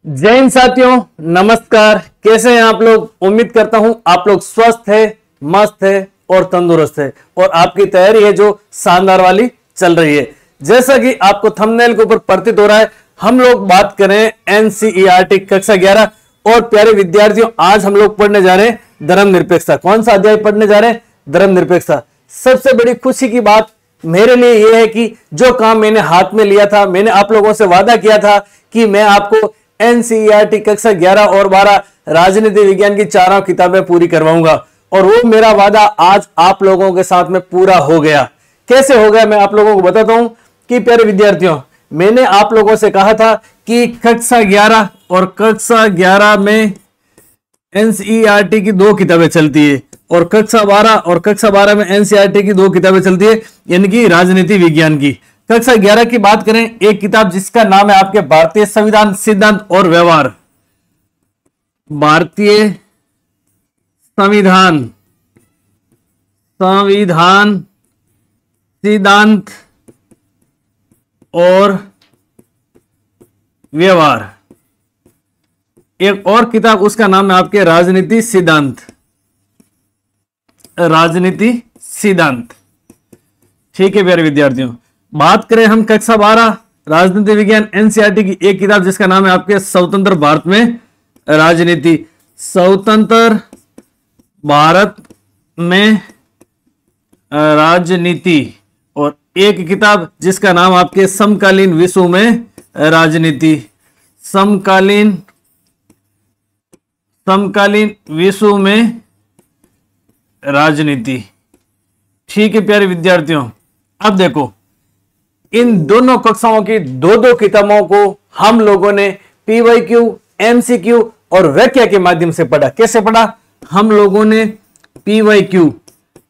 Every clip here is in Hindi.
जय हिंद साथियों, नमस्कार। कैसे हैं आप लोग? उम्मीद करता हूं आप लोग स्वस्थ है, मस्त है और तंदुरुस्त है और आपकी तैयारी है जो शानदार वाली चल रही है। जैसा कि आपको थंबनेल के ऊपर प्रतीत हो रहा है, हम लोग बात करें एनसीईआरटी कक्षा 11 और प्यारे विद्यार्थियों, आज हम लोग पढ़ने जा रहे हैं धर्मनिरपेक्षता। कौन सा अध्याय पढ़ने जा रहे हैं? धर्मनिरपेक्षता। सबसे बड़ी खुशी की बात मेरे लिए यह है कि जो काम मैंने हाथ में लिया था, मैंने आप लोगों से वादा किया था कि मैं आपको एनसीईआरटी कक्षा 11 और 12 राजनीति विज्ञान की चारों किताबें पूरी करवाऊंगा और वो मेरा वादा आज आप लोगों के साथ में पूरा हो गया। कैसे हो गया मैं आप लोगों को बताता हूं कि प्यारे विद्यार्थियों, मैंने आप लोगों से कहा था कि कक्षा 11 और कक्षा 11 में एनसीईआरटी की 2 किताबें चलती है और कक्षा 12 और कक्षा 12 में एनसीईआरटी की 2 किताबें चलती है, यानी कि राजनीति विज्ञान की। कक्षा 11 की बात करें, एक किताब जिसका नाम है आपके भारतीय संविधान सिद्धांत और व्यवहार। भारतीय संविधान सिद्धांत और व्यवहार। एक और किताब उसका नाम है आपके राजनीति सिद्धांत। ठीक है प्यारे विद्यार्थियों, बात करें हम कक्षा 12 राजनीति विज्ञान एनसीईआरटी की एक किताब जिसका नाम है आपके स्वतंत्र भारत में राजनीति। स्वतंत्र भारत में राजनीति। और एक किताब जिसका नाम आपके समकालीन विश्व में राजनीति। समकालीन विश्व में राजनीति। ठीक है प्यारे विद्यार्थियों, अब देखो, इन दोनों कक्षाओं की 2-2 किताबों को हम लोगों ने पीवाईक्यू, एमसीक्यू और व्याख्या के माध्यम से पढ़ा। कैसे पढ़ा? हम लोगों ने पीवाईक्यू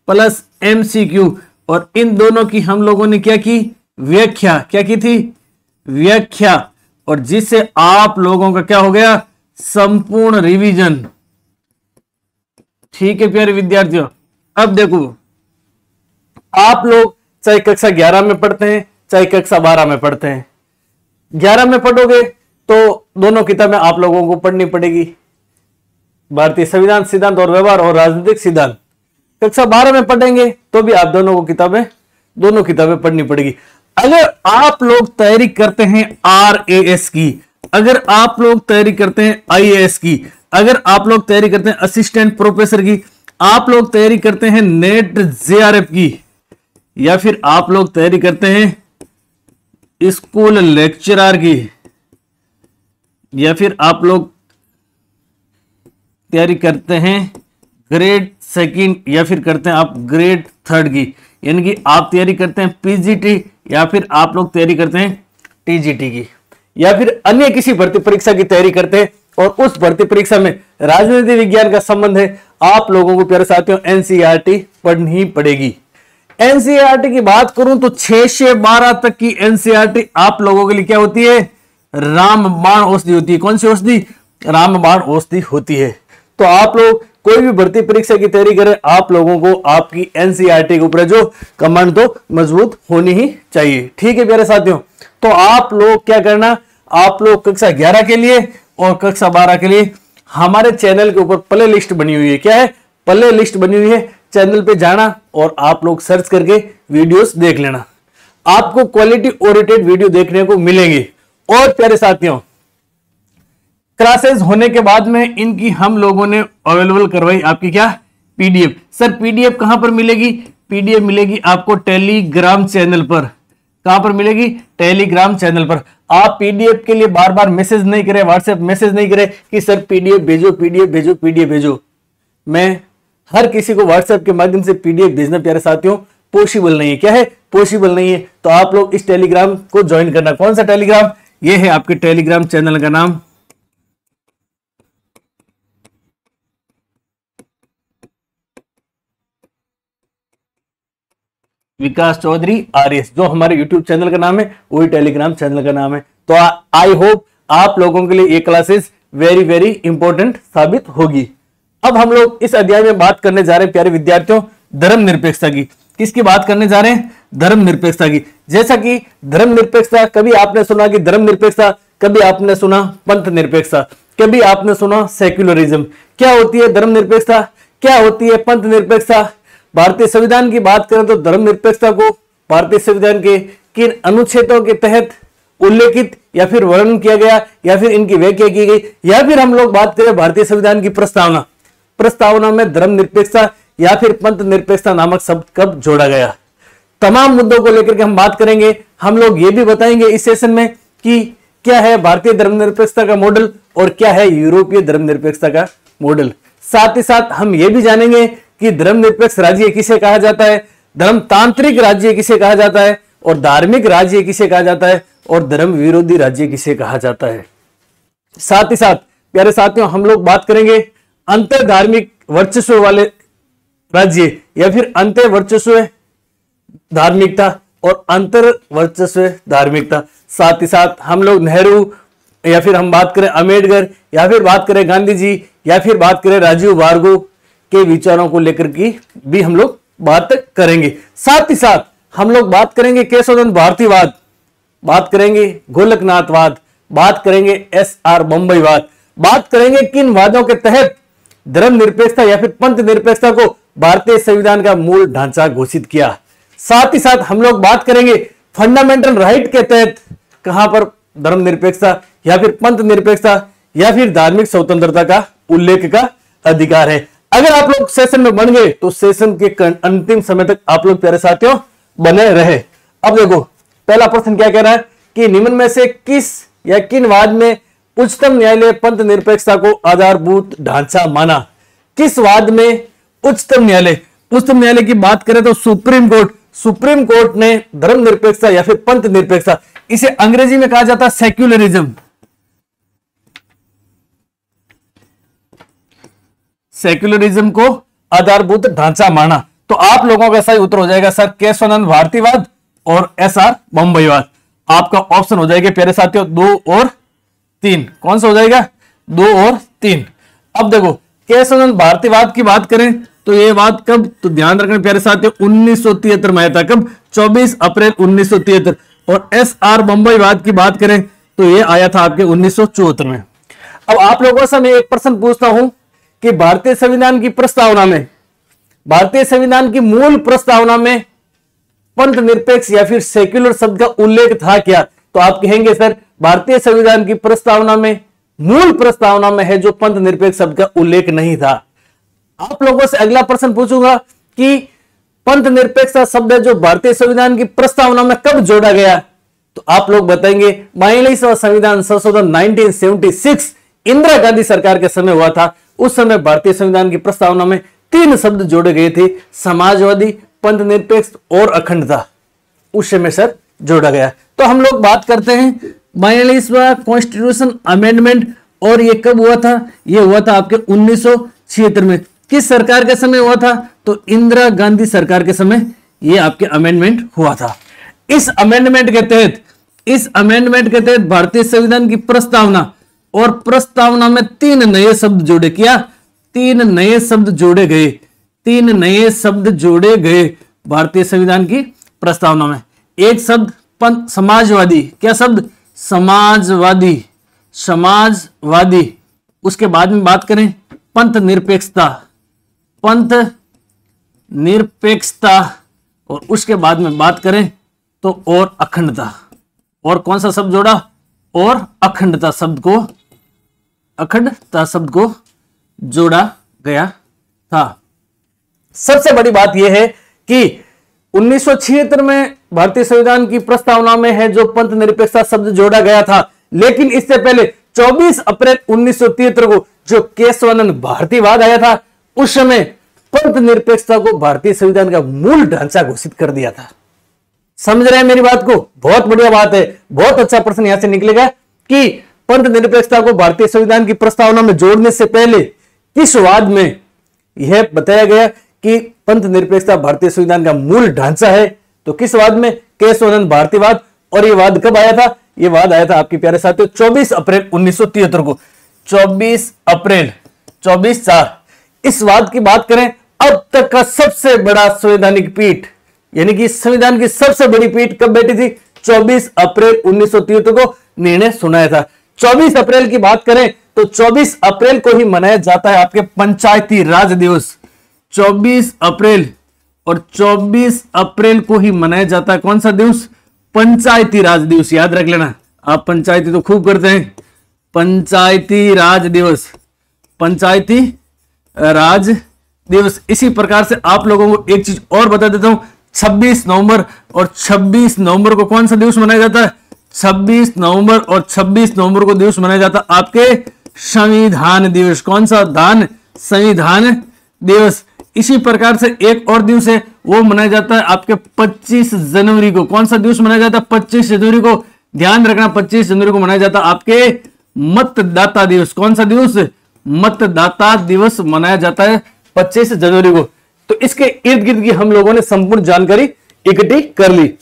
प्लस एमसीक्यू और इन दोनों की हम लोगों ने क्या की? व्याख्या। क्या की थी? व्याख्या। और जिससे आप लोगों का क्या हो गया? संपूर्ण रिवीजन। ठीक है प्यारे विद्यार्थियों, अब देखो, आप लोग चाहे कक्षा 11 में पढ़ते हैं चाहे कक्षा 12 में पढ़ते हैं, 11 में पढ़ोगे तो दोनों किताबें आप लोगों को पढ़नी पड़ेगी, भारतीय संविधान सिद्धांत और व्यवहार और राजनीतिक सिद्धांत। कक्षा 12 में पढ़ेंगे तो भी आप दोनों किताबें पढ़नी पड़ेगी। अगर आप लोग तैयारी करते हैं RAS की, अगर आप लोग तैयारी करते हैं IAS की, अगर आप लोग तैयारी करते हैं असिस्टेंट प्रोफेसर की, आप लोग तैयारी करते हैं नेट JRF की, या फिर आप लोग तैयारी करते हैं स्कूल लेक्चरर की, या फिर आप लोग तैयारी करते हैं ग्रेड 2 या फिर करते हैं आप ग्रेड 3 की, यानी कि आप तैयारी करते हैं PGT या फिर आप लोग तैयारी करते हैं TGT की, या फिर अन्य किसी भर्ती परीक्षा की तैयारी करते हैं और उस भर्ती परीक्षा में राजनीति विज्ञान का संबंध है, आप लोगों को प्यारे साथियों एनसीईआरटी पढ़नी ही पड़ेगी। एनसीईआरटी की बात करूं तो 6 से 12 तक की एनसीईआरटी आप लोगों के लिए क्या होती है? रामबाण औषधि होती है। कौन सी औषधि? रामबाण औषधि होती है। तो आप लोग कोई भी भर्ती परीक्षा की तैयारी करें, आप लोगों को आपकी एनसीईआरटी के ऊपर जो कमांड तो मजबूत होनी ही चाहिए। ठीक है प्यारे साथियों, तो आप लोग क्या करना, आप लोग कक्षा 11 के लिए और कक्षा 12 के लिए हमारे चैनल के ऊपर प्ले लिस्ट बनी हुई है। क्या है? प्ले लिस्ट बनी हुई है। चैनल पे जाना और आप लोग सर्च करके वीडियोस देख लेना, आपको क्वालिटी ओरिएंटेड वीडियो देखने को मिलेंगे। और प्यारे साथियों, क्लासेस होने के बाद में इनकी हम लोगों ने अवेलेबल करवाई आपकी क्या? PDF। सर PDF कहां पर मिलेगी? PDF मिलेगी आपको टेलीग्राम चैनल पर। कहां पर मिलेगी? टेलीग्राम चैनल पर। आप PDF के लिए बार बार मैसेज नहीं करें, व्हाट्सएप मैसेज नहीं करें कि सर PDF भेजो। मैं हर किसी को व्हाट्सएप के माध्यम से PDF भेजना प्यारे साथियों पॉसिबल नहीं है। क्या है? पॉसिबल नहीं है। तो आप लोग इस टेलीग्राम को ज्वाइन करना। कौन सा टेलीग्राम? ये है आपके टेलीग्राम चैनल का नाम, विकास चौधरी RS। जो हमारे YouTube चैनल का नाम है वही टेलीग्राम चैनल का नाम है। तो आई होप आप लोगों के लिए ये क्लासेस वेरी वेरी इंपॉर्टेंट साबित होगी। अब हम लोग इस अध्याय में बात करने जा रहे हैं प्यारे विद्यार्थियों धर्मनिरपेक्षता की। किसकी बात करने जा रहे हैं? धर्मनिरपेक्षता की। जैसा कि धर्मनिरपेक्षता, कभी आपने सुना कि धर्मनिरपेक्षता कभी आपने सुना पंथ निरपेक्षता, कभी आपने सुना सेक्युलरिज्म। क्या होती है धर्मनिरपेक्षता, क्या होती है पंथ निरपेक्षता? भारतीय संविधान की बात करें तो धर्मनिरपेक्षता को भारतीय संविधान के किन अनुच्छेदों के तहत उल्लेखित या फिर वर्णन किया गया या फिर इनकी व्याख्या की गई, या फिर हम लोग बात करें भारतीय संविधान की प्रस्तावना, प्रस्तावना में धर्मनिरपेक्षता या फिर पंथ निरपेक्षता नामक शब्द कब जोड़ा गया? तमाम मुद्दों को लेकर के हम बात करेंगे। हम लोग ये भी बताएंगे इस सेशन में कि क्या है भारतीय धर्मनिरपेक्षता का मॉडल और क्या है यूरोपीय धर्मनिरपेक्षता का मॉडल। साथ ही साथ हम ये भी जानेंगे कि धर्मनिरपेक्ष राज्य किसे कहा जाता है, धर्मतांत्रिक राज्य किसे कहा जाता है, और धार्मिक राज्य किसे कहा जाता है, और धर्म विरोधी राज्य किसे कहा जाता है। साथ ही साथ प्यारे साथियों हम लोग बात करेंगे अंतर धार्मिक वर्चस्व वाले राज्य या फिर अंतर वर्चस्व धार्मिकता और अंतर वर्चस्व धार्मिकता। साथ ही साथ हम लोग नेहरू या फिर हम बात करें अम्बेडकर या फिर बात करें गांधी जी या फिर बात करें राजीव भार्गव के विचारों को लेकर की भी हम लोग बात करेंगे। साथ ही साथ हम लोग बात करेंगे केशवचंद्र भारतीवाद, बात करेंगे गोलकनाथवाद, बात करेंगे SR बम्बईवाद, बात करेंगे किन वादों के तहत धर्मनिरपेक्षता या फिर पंथ निरपेक्षता को भारतीय संविधान का मूल ढांचा घोषित किया। साथ ही साथ हम लोग बात करेंगे फंडामेंटल राइट के तहत कहां पर धर्मनिरपेक्षता या फिर पंथ निरपेक्षता या फिर धार्मिक स्वतंत्रता का उल्लेख का अधिकार है। अगर आप लोग सेशन में बन गए तो सेशन के अंतिम समय तक आप लोग प्यारे साथियों बने रहे। अब देखो पहला प्रश्न क्या कह रहा है कि निम्न में से किस या किन वाद में उच्चतम न्यायालय पंथ निरपेक्षता को आधारभूत ढांचा माना? किस वाद में उच्चतम न्यायालय की बात करें तो सुप्रीम कोर्ट ने धर्मनिरपेक्षता या फिर पंथ निरपेक्षता, इसे अंग्रेजी में कहा जाता है सेक्युलरिज्म, सेक्युलरिज्म को आधारभूत ढांचा माना। तो आप लोगों का सही उत्तर हो जाएगा सर केशवानंद भारतीवाद और SR बम्बईवाद। आपका ऑप्शन हो जाएगा प्यारे साथियों 2 और 3। कौन सा हो जाएगा? 2 और 3। अब देखो केशवानंद भारतीवाद की बात करें तो ये बात कब, तो ध्यान रखना प्यारे साथियों 1973 में आया था। कब? 24 अप्रैल 1973। और SR बम्बईवाद की बात करें तो ये आया था आपके 1974 में। अब आप लोगों से मैं एक प्रश्न पूछता हूं कि भारतीय संविधान की प्रस्तावना में, भारतीय संविधान की मूल प्रस्तावना में पंथ निरपेक्ष या फिर सेक्युलर शब्द का उल्लेख था क्या? तो आप कहेंगे सर भारतीय संविधान की प्रस्तावना में, मूल प्रस्तावना में है जो पंथ निरपेक्ष शब्द का उल्लेख नहीं था। आप लोगों से अगला प्रश्न पूछूंगा कि पंथ निरपेक्षता शब्द है जो भारतीय संविधान की प्रस्तावना में कब जोड़ा गया? तो आप लोग बताएंगे 42वां संविधान संशोधन 1976 इंदिरा गांधी सरकार के समय हुआ था। उस समय भारतीय संविधान की प्रस्तावना में 3 शब्द जोड़े गए थे, समाजवादी, पंथ निरपेक्ष और अखंडता। उस समय सर जोड़ा गया। तो हम लोग बात करते हैं 42वां कॉन्स्टिट्यूशन अमेंडमेंट, और ये कब हुआ था? ये हुआ था आपके 1976 में। किस सरकार के समय हुआ था? तो इंदिरा गांधी सरकार के समय ये आपके अमेंडमेंट हुआ था। इस अमेंडमेंट के तहत भारतीय संविधान की प्रस्तावना, और प्रस्तावना में 3 नए शब्द जोड़े, किया 3 नए शब्द जोड़े गए, 3 नए शब्द जोड़े गए भारतीय संविधान की प्रस्तावना में। एक शब्द समाजवादी, क्या शब्द? समाजवादी, समाजवादी। उसके बाद में बात करें पंथ निरपेक्षता, पंथ निरपेक्षता, और उसके बाद में बात करें तो और अखंडता। और कौन सा शब्द जोड़ा? और अखंडता शब्द को जोड़ा गया था। सबसे बड़ी बात यह है कि 1976 में भारतीय संविधान की प्रस्तावना में है जो पंथ निरपेक्षता शब्द जोड़ा गया था, लेकिन इससे पहले 24 अप्रैल 1973 को जो केशवानंद भारतीवाद आया था, उस समय पंथ निरपेक्षता को भारतीय संविधान का मूल ढांचा घोषित कर दिया था। समझ रहे हैं मेरी बात को? बहुत बढ़िया बात है। बहुत अच्छा प्रश्न यहां से निकलेगा कि पंथ निरपेक्षता को भारतीय संविधान की प्रस्तावना में जोड़ने से पहले किस वाद में यह बताया गया कि पंथ निरपेक्षता भारतीय संविधान का मूल ढांचा है? तो किस वाद में? केशवानंद भारतीवाद। और यह वाद कब आया था? यह वाद आया था आपके प्यारे साथियों 24 अप्रैल 1973 को। 24 अप्रैल 24/4। इस वाद की बात करें, अब तक का सबसे बड़ा संवैधानिक पीठ, यानी कि संविधान की सबसे बड़ी पीठ कब बैठी थी? 24 अप्रैल 1973 को निर्णय सुनाया था। 24 अप्रैल की बात करें तो 24 अप्रैल को ही मनाया जाता है आपके पंचायती राज दिवस। 24 अप्रैल और 24 अप्रैल को ही मनाया जाता है कौन सा दिवस? पंचायती राज दिवस। याद रख लेना, आप पंचायती तो खूब करते हैं। पंचायती राज दिवस, पंचायती राज दिवस। इसी प्रकार से आप लोगों को एक चीज और बता देता हूं, 26 नवंबर और 26 नवंबर को कौन सा दिवस मनाया जाता है? 26 नवंबर और 26 नवंबर को दिवस मनाया जाता है आपके संविधान दिवस। कौन सा दान? संविधान दिवस। इसी प्रकार से एक और दिवस है, वो मनाया जाता है आपके 25 जनवरी को। कौन सा दिवस मनाया जाता है? 25 जनवरी को। ध्यान रखना, 25 जनवरी को मनाया जाता है आपके मतदाता दिवस। कौन सा दिवस? मतदाता दिवस मनाया जाता है 25 जनवरी को। तो इसके इर्द गिर्द की हम लोगों ने संपूर्ण जानकारी इकट्ठी कर ली।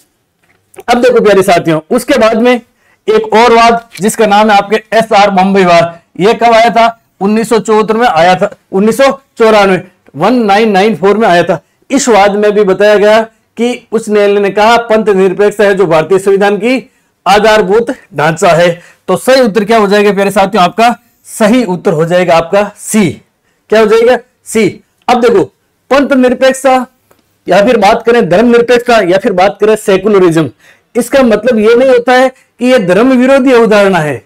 अब देखो प्यारे साथियों, उसके बाद में एक और वाद जिसका नाम है आपके SR बॉम्बे वाद। यह कब आया था? 1974 में आया था, 1994 1994 में आया था। इस वाद में भी बताया गया कि उस न्यायालय ने कहा पंथ निरपेक्ष है जो भारतीय संविधान की आधारभूत ढांचा है। तो सही उत्तर क्या हो जाएगा प्यारे साथियों? आपका सही उत्तर हो जाएगा आपका सी। क्या हो जाएगा? सी। अब देखो, पंथ निरपेक्षता या फिर बात करें धर्म निरपेक्षता या फिर बात करें सेकुलरिज्म, इसका मतलब यह नहीं होता है कि यह धर्म विरोधी अवधारणा है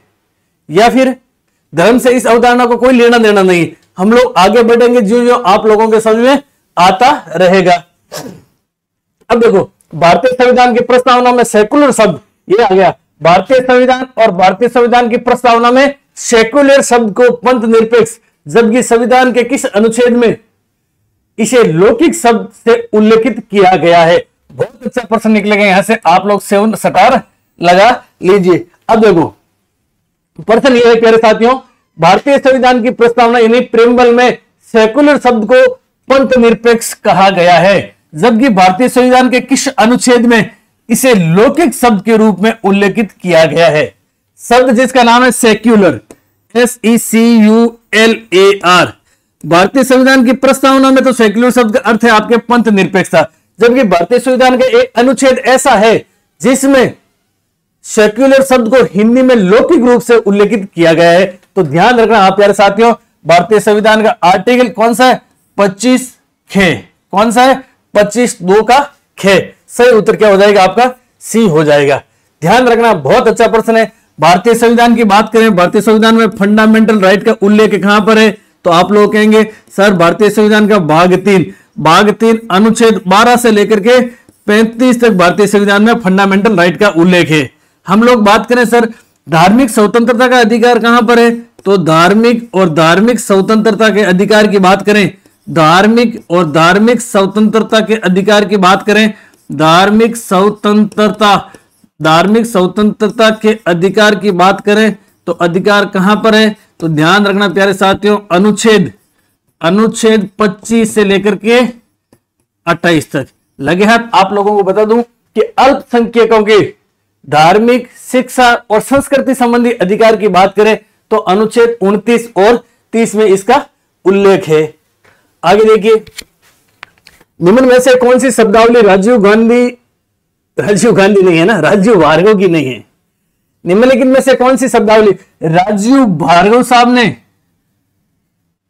या फिर धर्म से इस अवधारणा को कोई लेना देना नहीं। हम लोग आगे बढ़ेंगे जो जो आप लोगों के समझ में आता रहेगा। अब देखो, भारतीय संविधान की प्रस्तावना में सेकुलर शब्द ये आ गया। भारतीय संविधान और भारतीय संविधान की प्रस्तावना में सेकुलर शब्द को पंथ निरपेक्ष, जबकि संविधान के किस अनुच्छेद में इसे लौकिक शब्द से उल्लेखित किया गया है? बहुत अच्छा प्रश्न निकलेगा यहां से, आप लोग 7 स्टार लगा लीजिए। अब देखो, प्रश्न यह है प्यारे साथियों, भारतीय संविधान की प्रस्तावना यानी प्रेम्बल में सेकुलर शब्द को पंथ निरपेक्ष कहा गया है, जबकि भारतीय संविधान के किस अनुच्छेद में इसे लौकिक शब्द के रूप में उल्लेखित किया गया है? शब्द जिसका नाम है सेक्युलर, SECULAR। भारतीय संविधान की प्रस्तावना में तो सेक्युलर शब्द का अर्थ है आपके पंथ निरपेक्षता, जबकि भारतीय संविधान का एक अनुच्छेद ऐसा है जिसमें सेक्युलर शब्द को हिंदी में लौकिक रूप से उल्लेखित किया गया है। तो ध्यान रखना आप प्यारे साथियों, भारतीय संविधान का आर्टिकल कौन सा है? 25 खे। कौन सा है? 25(2) का खे। सही उत्तर क्या हो जाएगा? आपका सी हो जाएगा। ध्यान रखना, बहुत अच्छा प्रश्न है। भारतीय संविधान की बात करें, भारतीय संविधान में फंडामेंटल राइट का उल्लेख कहां पर है? तो आप लोग कहेंगे सर भारतीय संविधान का भाग 3 अनुच्छेद 12 से लेकर के 35 तक भारतीय संविधान में फंडामेंटल राइट का उल्लेख है। हम लोग बात करें सर धार्मिक स्वतंत्रता का अधिकार कहां पर है? तो धार्मिक स्वतंत्रता के अधिकार की बात करें, धार्मिक स्वतंत्रता के अधिकार की बात करें, धार्मिक स्वतंत्रता के अधिकार की बात करें तो अधिकार कहां पर है? तो ध्यान रखना प्यारे साथियों, अनुच्छेद 25 से लेकर के 28 तक। लगे हाथ आप लोगों को बता दूं कि अल्पसंख्यकों के धार्मिक, शिक्षा और संस्कृति संबंधी अधिकार की बात करें तो अनुच्छेद 29 और 30 में इसका उल्लेख है। आगे देखिए, निम्न में से कौन सी शब्दावली राजीव गांधी नहीं है ना, राजीव भार्गव की नहीं है। निम्नलिखित में से कौन सी शब्दावली राजीव भार्गव साहब ने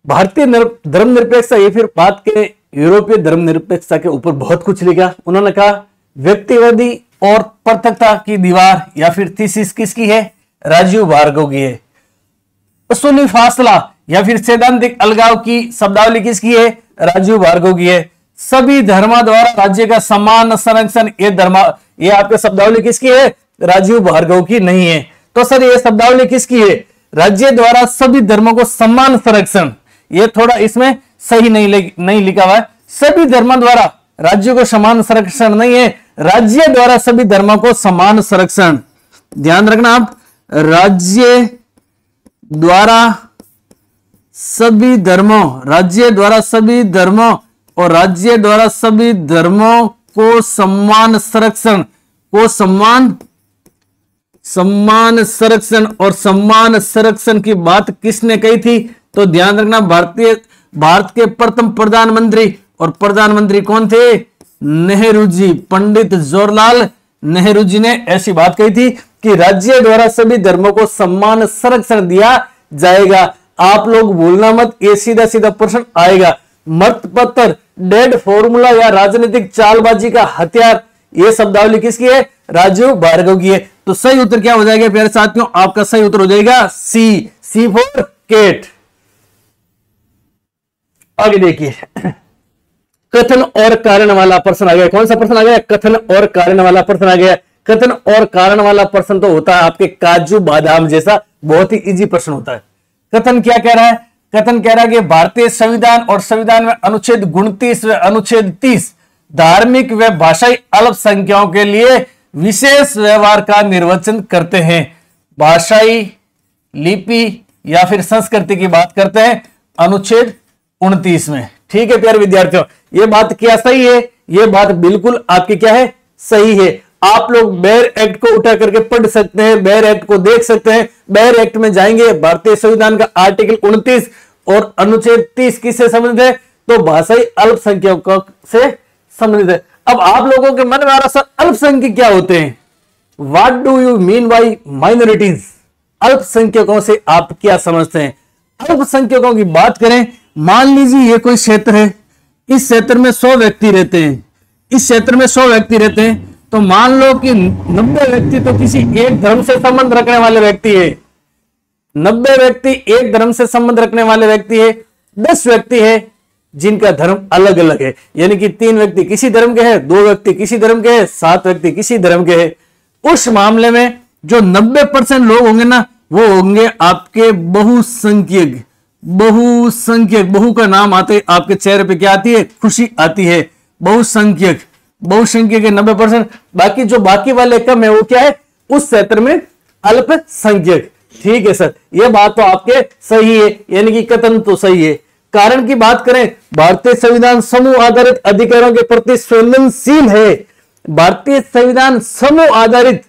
भारतीय धर्मनिरपेक्षता या फिर बात करें यूरोपीय धर्मनिरपेक्षता के ऊपर बहुत कुछ लिखा। उन्होंने कहा व्यक्तिवादी और पृथकता की दीवार या फिर थीसिस किसकी है? राजीव भार्गव की है। उसूली फासला या फिर सैद्धांतिक अलगाव की शब्दावली किसकी है? राजीव भार्गव की है। सभी धर्मों द्वारा राज्य का समान संरक्षण, ये आपके शब्दावली किसकी है? राजीव भार्गव की नहीं है। तो सर ये शब्दावली किसकी है? राज्य द्वारा सभी धर्मों को समान संरक्षण, ये थोड़ा इसमें सही नहीं लिखा हुआ है। सभी धर्मों द्वारा राज्य को समान संरक्षण नहीं है, राज्य द्वारा सभी धर्मों को समान संरक्षण। ध्यान रखना आप, राज्य द्वारा सभी धर्मों और राज्य द्वारा सभी धर्मों को समान संरक्षण और सम्मान संरक्षण की बात किसने कही थी? तो ध्यान रखना, भारत के प्रथम प्रधानमंत्री, और प्रधानमंत्री कौन थे? नेहरू जी, पंडित जवाहरलाल नेहरू जी ने ऐसी बात कही थी कि राज्य द्वारा सभी धर्मों को सम्मान संरक्षण दिया जाएगा। आप लोग भूलना मत, ये सीधा सीधा प्रश्न आएगा। मत पत्र, डेड फॉर्मूला या राजनीतिक चालबाजी का हथियार, ये शब्दावली किसकी है? राजीव भार्गव की है। तो सही उत्तर क्या हो जाएगा प्यारे साथियों? आपका सही उत्तर हो जाएगा सी, सी फॉर केट। आगे देखिए, कथन और कारण वाला प्रश्न आ गया। कौन सा प्रश्न आ गया? कथन और कारण वाला प्रश्न आ गया। कथन और कारण वाला प्रश्न तो होता है आपके काजू बादाम जैसा, बहुत ही इजी प्रश्न होता है। कथन क्या कह रहा है? कथन कह रहा है कि भारतीय संविधान और संविधान में अनुच्छेद 29 व अनुच्छेद 30 धार्मिक व भाषाई अल्पसंख्यकों के लिए विशेष व्यवहार का निर्वचन करते हैं। भाषाई, लिपि या फिर संस्कृति की बात करते हैं अनुच्छेद 29 में। ठीक है प्यारे विद्यार्थियों, ये बात क्या सही है? ये बात बिल्कुल आपकी क्या है? सही है। आप लोग बेयर एक्ट को उठा करके पढ़ सकते हैं, बेयर एक्ट को देख सकते हैं। बेयर एक्ट में जाएंगे, भारतीय संविधान का आर्टिकल 29 और अनुच्छेद 30 किससे संबंधित है? तो भाषाई अल्पसंख्यकों से संबंधित है। अब आप लोगों के मन में आ रहा सर अल्पसंख्यक क्या होते हैं? What do you mean by minorities? अल्पसंख्यकों से आप क्या समझते हैं? अल्पसंख्यकों की बात करें, मान लीजिए ये कोई क्षेत्र है, इस क्षेत्र में 100 व्यक्ति रहते हैं, इस क्षेत्र में 100 व्यक्ति रहते हैं, तो मान लो कि 90 व्यक्ति तो किसी एक धर्म से संबंध रखने वाले व्यक्ति है, 90 व्यक्ति एक धर्म से संबंध रखने वाले व्यक्ति है, 10 व्यक्ति है जिनका धर्म अलग अलग है, यानी कि 3 व्यक्ति किसी धर्म के हैं, 2 व्यक्ति किसी धर्म के हैं, 7 व्यक्ति किसी धर्म के हैं। उस मामले में जो 90% लोग होंगे ना, वो होंगे आपके बहुसंख्यक। बहुसंख्यक, बहु का नाम आते आपके चेहरे पे क्या आती है? खुशी आती है। बहुसंख्यक, बहुसंख्यक है 90%। बाकी जो बाकी वाले कम है वो क्या है? उस क्षेत्र में अल्पसंख्यक। ठीक है सर, ये बात तो आपके सही है, यानी कि कथन तो सही है। कारण की बात करें, भारतीय संविधान समूह आधारित अधिकारों के प्रति संवेदनशील है। भारतीय संविधान समूह आधारित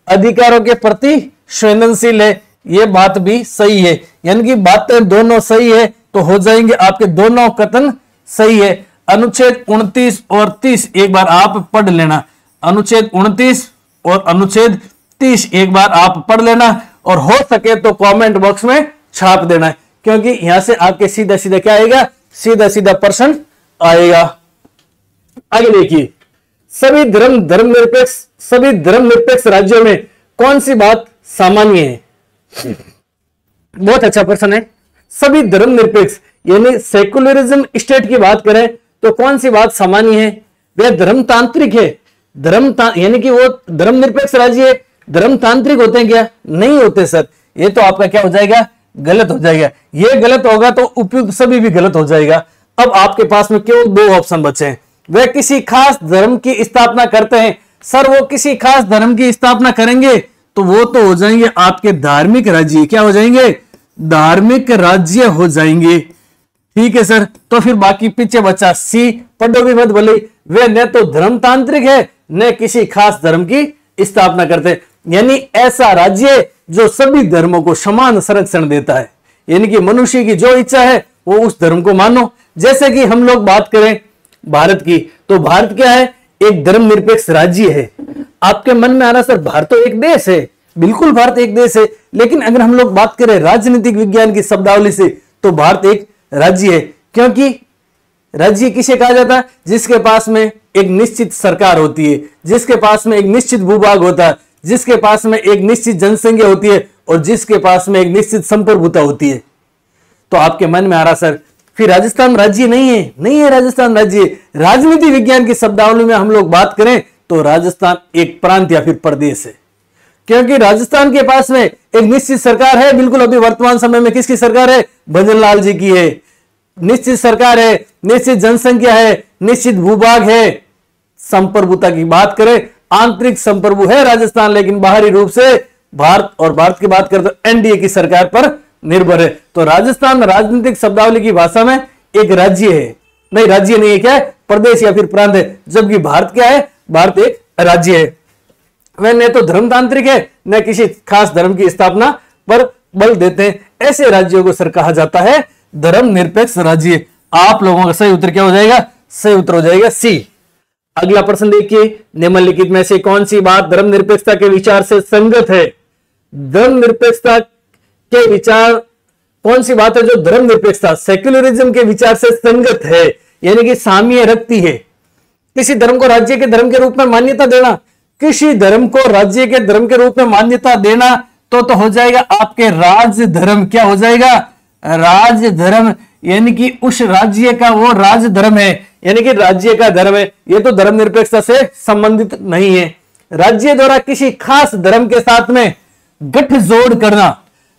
अधिकारों के प्रति संवेदनशील है, ये बात भी सही है। यानी कि बातें दोनों सही है, तो हो जाएंगे आपके दोनों कथन सही है। अनुच्छेद 29 और 30 एक बार आप पढ़ लेना। अनुच्छेद 29 और अनुच्छेद 30 एक बार आप पढ़ लेना, और हो सके तो कमेंट बॉक्स में छाप देना, क्योंकि यहां से आपके सीधा सीधा क्या आएगा? सीधा सीधा प्रश्न आएगा। आगे देखिए, सभी धर्मनिरपेक्ष राज्यों में कौन सी बात सामान्य है? बहुत अच्छा प्रश्न है। सभी धर्मनिरपेक्ष यानी सेकुलरिज्म स्टेट की बात करें तो कौन सी बात सामान्य है? वह धर्मतांत्रिक है। यानी कि वो धर्मनिरपेक्ष राज्य है। धर्मतांत्रिक होते हैं क्या? नहीं होते सर। ये तो आपका क्या हो जाएगा? गलत हो जाएगा। ये गलत होगा तो उपयुक्त सभी भी गलत हो जाएगा। अब आपके पास में केवल 2 ऑप्शन बचे हैं। वे किसी खास धर्म की स्थापना करते हैं। सर वो किसी खास धर्म की स्थापना करेंगे तो वो तो हो जाएंगे आपके धार्मिक राज्य। क्या हो जाएंगे? धार्मिक राज्य हो जाएंगे। ठीक है सर, तो फिर बाकी पीछे बचा सी, पढ़ो भी मत भले। वे न तो धर्मतांत्रिक है न किसी खास धर्म की स्थापना करते, यानी ऐसा राज्य जो सभी धर्मों को समान संरक्षण देता है। यानी कि मनुष्य की जो इच्छा है वो उस धर्म को मानो। जैसे कि हम लोग बात करें भारत की, तो भारत क्या है? एक धर्मनिरपेक्ष राज्य है। आपके मन में आ रहा सर भारत तो एक देश है। बिल्कुल भारत एक देश है, लेकिन अगर हम लोग बात करें राजनीतिक विज्ञान की शब्दावली से तो भारत एक राज्य है। क्योंकि राज्य किसे कहा जाता है? जिसके पास में एक निश्चित सरकार होती है, जिसके पास में एक निश्चित भूभाग होता है, जिसके पास में एक निश्चित जनसंख्या होती है और जिसके पास में एक निश्चित संप्रभुता होती है। तो आपके मन में आ रहा सर फिर राजस्थान राज्य नहीं है? नहीं है राजस्थान राज्य। राजनीति विज्ञान की शब्दावली में हम लोग बात करें तो राजस्थान एक प्रांत या फिर प्रदेश है। क्योंकि राजस्थान के पास में एक निश्चित सरकार है। बिल्कुल अभी वर्तमान समय में किसकी सरकार है? भजन लाल जी की है। निश्चित सरकार है, निश्चित जनसंख्या है, निश्चित भूभाग है। संप्रभुता की बात करें, आंतरिक संप्रभु है राजस्थान, लेकिन बाहरी रूप से भारत, और भारत की बात करें तो एनडीए की सरकार पर निर्भर है। तो राजस्थान राजनीतिक शब्दावली की भाषा में एक राज्य है। नहीं, राज्य नहीं है, क्या है? प्रदेश या फिर प्रांत है। जबकि भारत क्या है? भारत एक राज्य है। वह न तो धर्मतांत्रिक है न किसी खास धर्म की स्थापना पर बल देते हैं। ऐसे राज्यों को सर कहा जाता है धर्मनिरपेक्ष राज्य। आप लोगों का सही उत्तर क्या हो जाएगा? सही उत्तर हो जाएगा सी। अगला प्रश्न देखिए, निम्नलिखित में से कौन सी बात धर्मनिरपेक्षता के विचार से संगत है? धर्मनिरपेक्षता के विचार, कौन सी बात है जो धर्मनिरपेक्षता सेक्युलरिज्म के विचार से संगत है, यानी कि साम्य रखती है? किसी धर्म को राज्य के धर्म के रूप में मान्यता देना, किसी धर्म को राज्य के धर्म के रूप में मान्यता देना तो हो जाएगा आपके राज धर्म। क्या हो जाएगा? राज धर्म, यानी कि उस राज्य का वो राज धर्म है, यानी कि राज्य का धर्म है। ये तो धर्मनिरपेक्षता से संबंधित नहीं है। राज्य द्वारा किसी खास धर्म के साथ में गठजोड़ करना,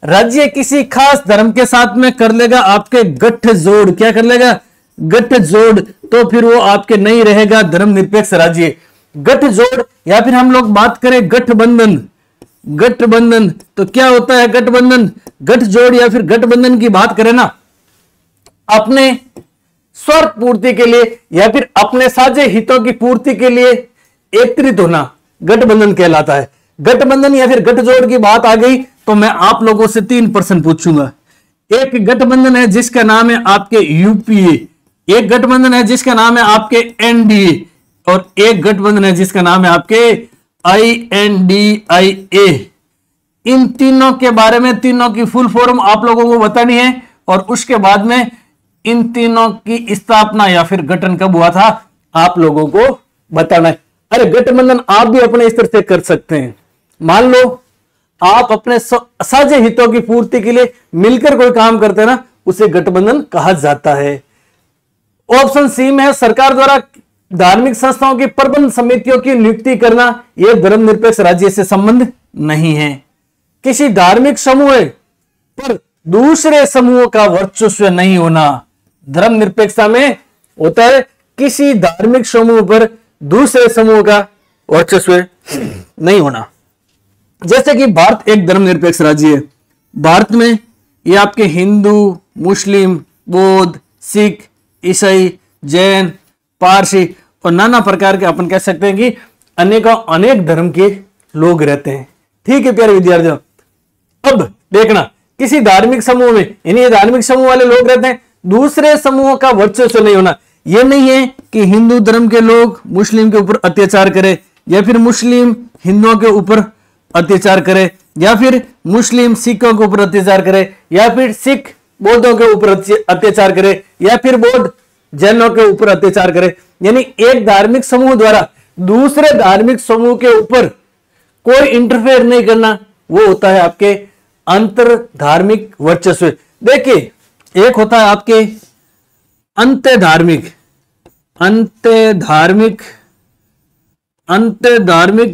राज्य किसी खास धर्म के साथ में कर लेगा आपके गठजोड़। क्या कर लेगा? गठजोड़। तो फिर वो आपके नहीं रहेगा धर्मनिरपेक्ष राज्य। गठजोड़, या फिर हम लोग बात करें गठबंधन, गठबंधन तो क्या होता है? गठबंधन, गठजोड़ या फिर गठबंधन की बात करें ना, अपने स्वार्थ पूर्ति के लिए या फिर अपने साझे हितों की पूर्ति के लिए एकत्रित होना गठबंधन कहलाता है। गठबंधन या फिर गठजोड़ की बात आ गई तो मैं आप लोगों से 3 प्रश्न पूछूंगा। एक गठबंधन है जिसका नाम है आपके यूपीए, एक गठबंधन है जिसका नाम है आपके एनडीए, और एक गठबंधन है जिसका नाम है आपके INDIA। इन तीनों के बारे में, तीनों की फुल फॉर्म आप लोगों को बतानी है और उसके बाद में इन तीनों की स्थापना या फिर गठन कब हुआ था आप लोगों को बताना है। अरे गठबंधन आप भी अपने स्तर से कर सकते हैं। मान लो आप अपने साझे हितों की पूर्ति के लिए मिलकर कोई काम करते हैं ना, उसे गठबंधन कहा जाता है। ऑप्शन सी में है सरकार द्वारा धार्मिक संस्थाओं की प्रबंध समितियों की नियुक्ति करना, यह धर्मनिरपेक्ष राज्य से संबंध नहीं है। किसी धार्मिक समूह पर दूसरे समूह का वर्चस्व नहीं होना, धर्मनिरपेक्षता में होता है किसी धार्मिक समूह पर दूसरे समूह का वर्चस्व नहीं होना। जैसे कि भारत एक धर्मनिरपेक्ष राज्य है। भारत में ये आपके हिंदू, मुस्लिम, बौद्ध, सिख, ईसाई, जैन, पारसी और नाना प्रकार के अपन कह सकते हैं कि अनेक धर्म के लोग रहते हैं। ठीक है प्यारे विद्यार्थियों, अब देखना किसी धार्मिक समूह में, यानी ये धार्मिक समूह वाले लोग रहते हैं, दूसरे समूह का वर्चस्व नहीं होना। यह नहीं है कि हिंदू धर्म के लोग मुस्लिम के ऊपर अत्याचार करें, या फिर मुस्लिम हिंदुओं के ऊपर अत्याचार करे, या फिर मुस्लिम सिखों के ऊपर अत्याचार करे, या फिर सिख बौद्धों के ऊपर अत्याचार करे, या फिर बौद्ध जैनों के ऊपर अत्याचार करे। यानी एक धार्मिक समूह द्वारा दूसरे धार्मिक समूह के ऊपर कोई इंटरफेयर नहीं करना, वो होता है आपके अंतर धार्मिक वर्चस्व। देखिए, एक होता है आपके अंतर्धार्मिक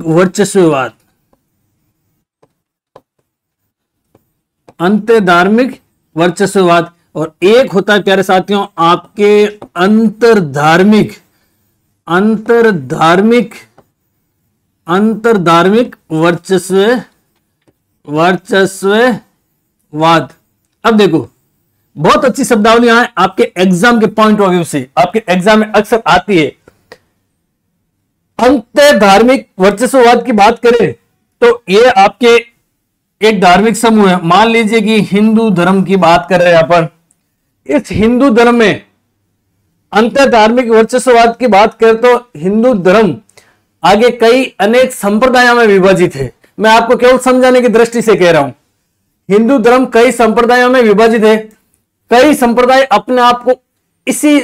वर्चस्ववाद, अंतर्धार्मिक वर्चस्ववाद, और एक होता है प्यारे साथियों आपके अंतर्धार्मिक वर्चस्ववाद। अब देखो, बहुत अच्छी शब्दावलियां हैं आपके एग्जाम के पॉइंट ऑफ व्यू से, आपके एग्जाम में अक्सर आती है। अंतर्धार्मिक वर्चस्ववाद की बात करें तो ये आपके एक धार्मिक समूह है। मान लीजिए कि हिंदू धर्म की बात कर रहे हैं अपन, इस हिंदू धर्म में अंतर्धार्मिक वर्चस्ववाद की बात करें तो हिंदू धर्म आगे कई अनेक संप्रदायों में विभाजित है। मैं आपको केवल समझाने की दृष्टि से कह रहा हूं, हिंदू धर्म कई संप्रदायों में विभाजित है। कई संप्रदाय अपने आप को इसी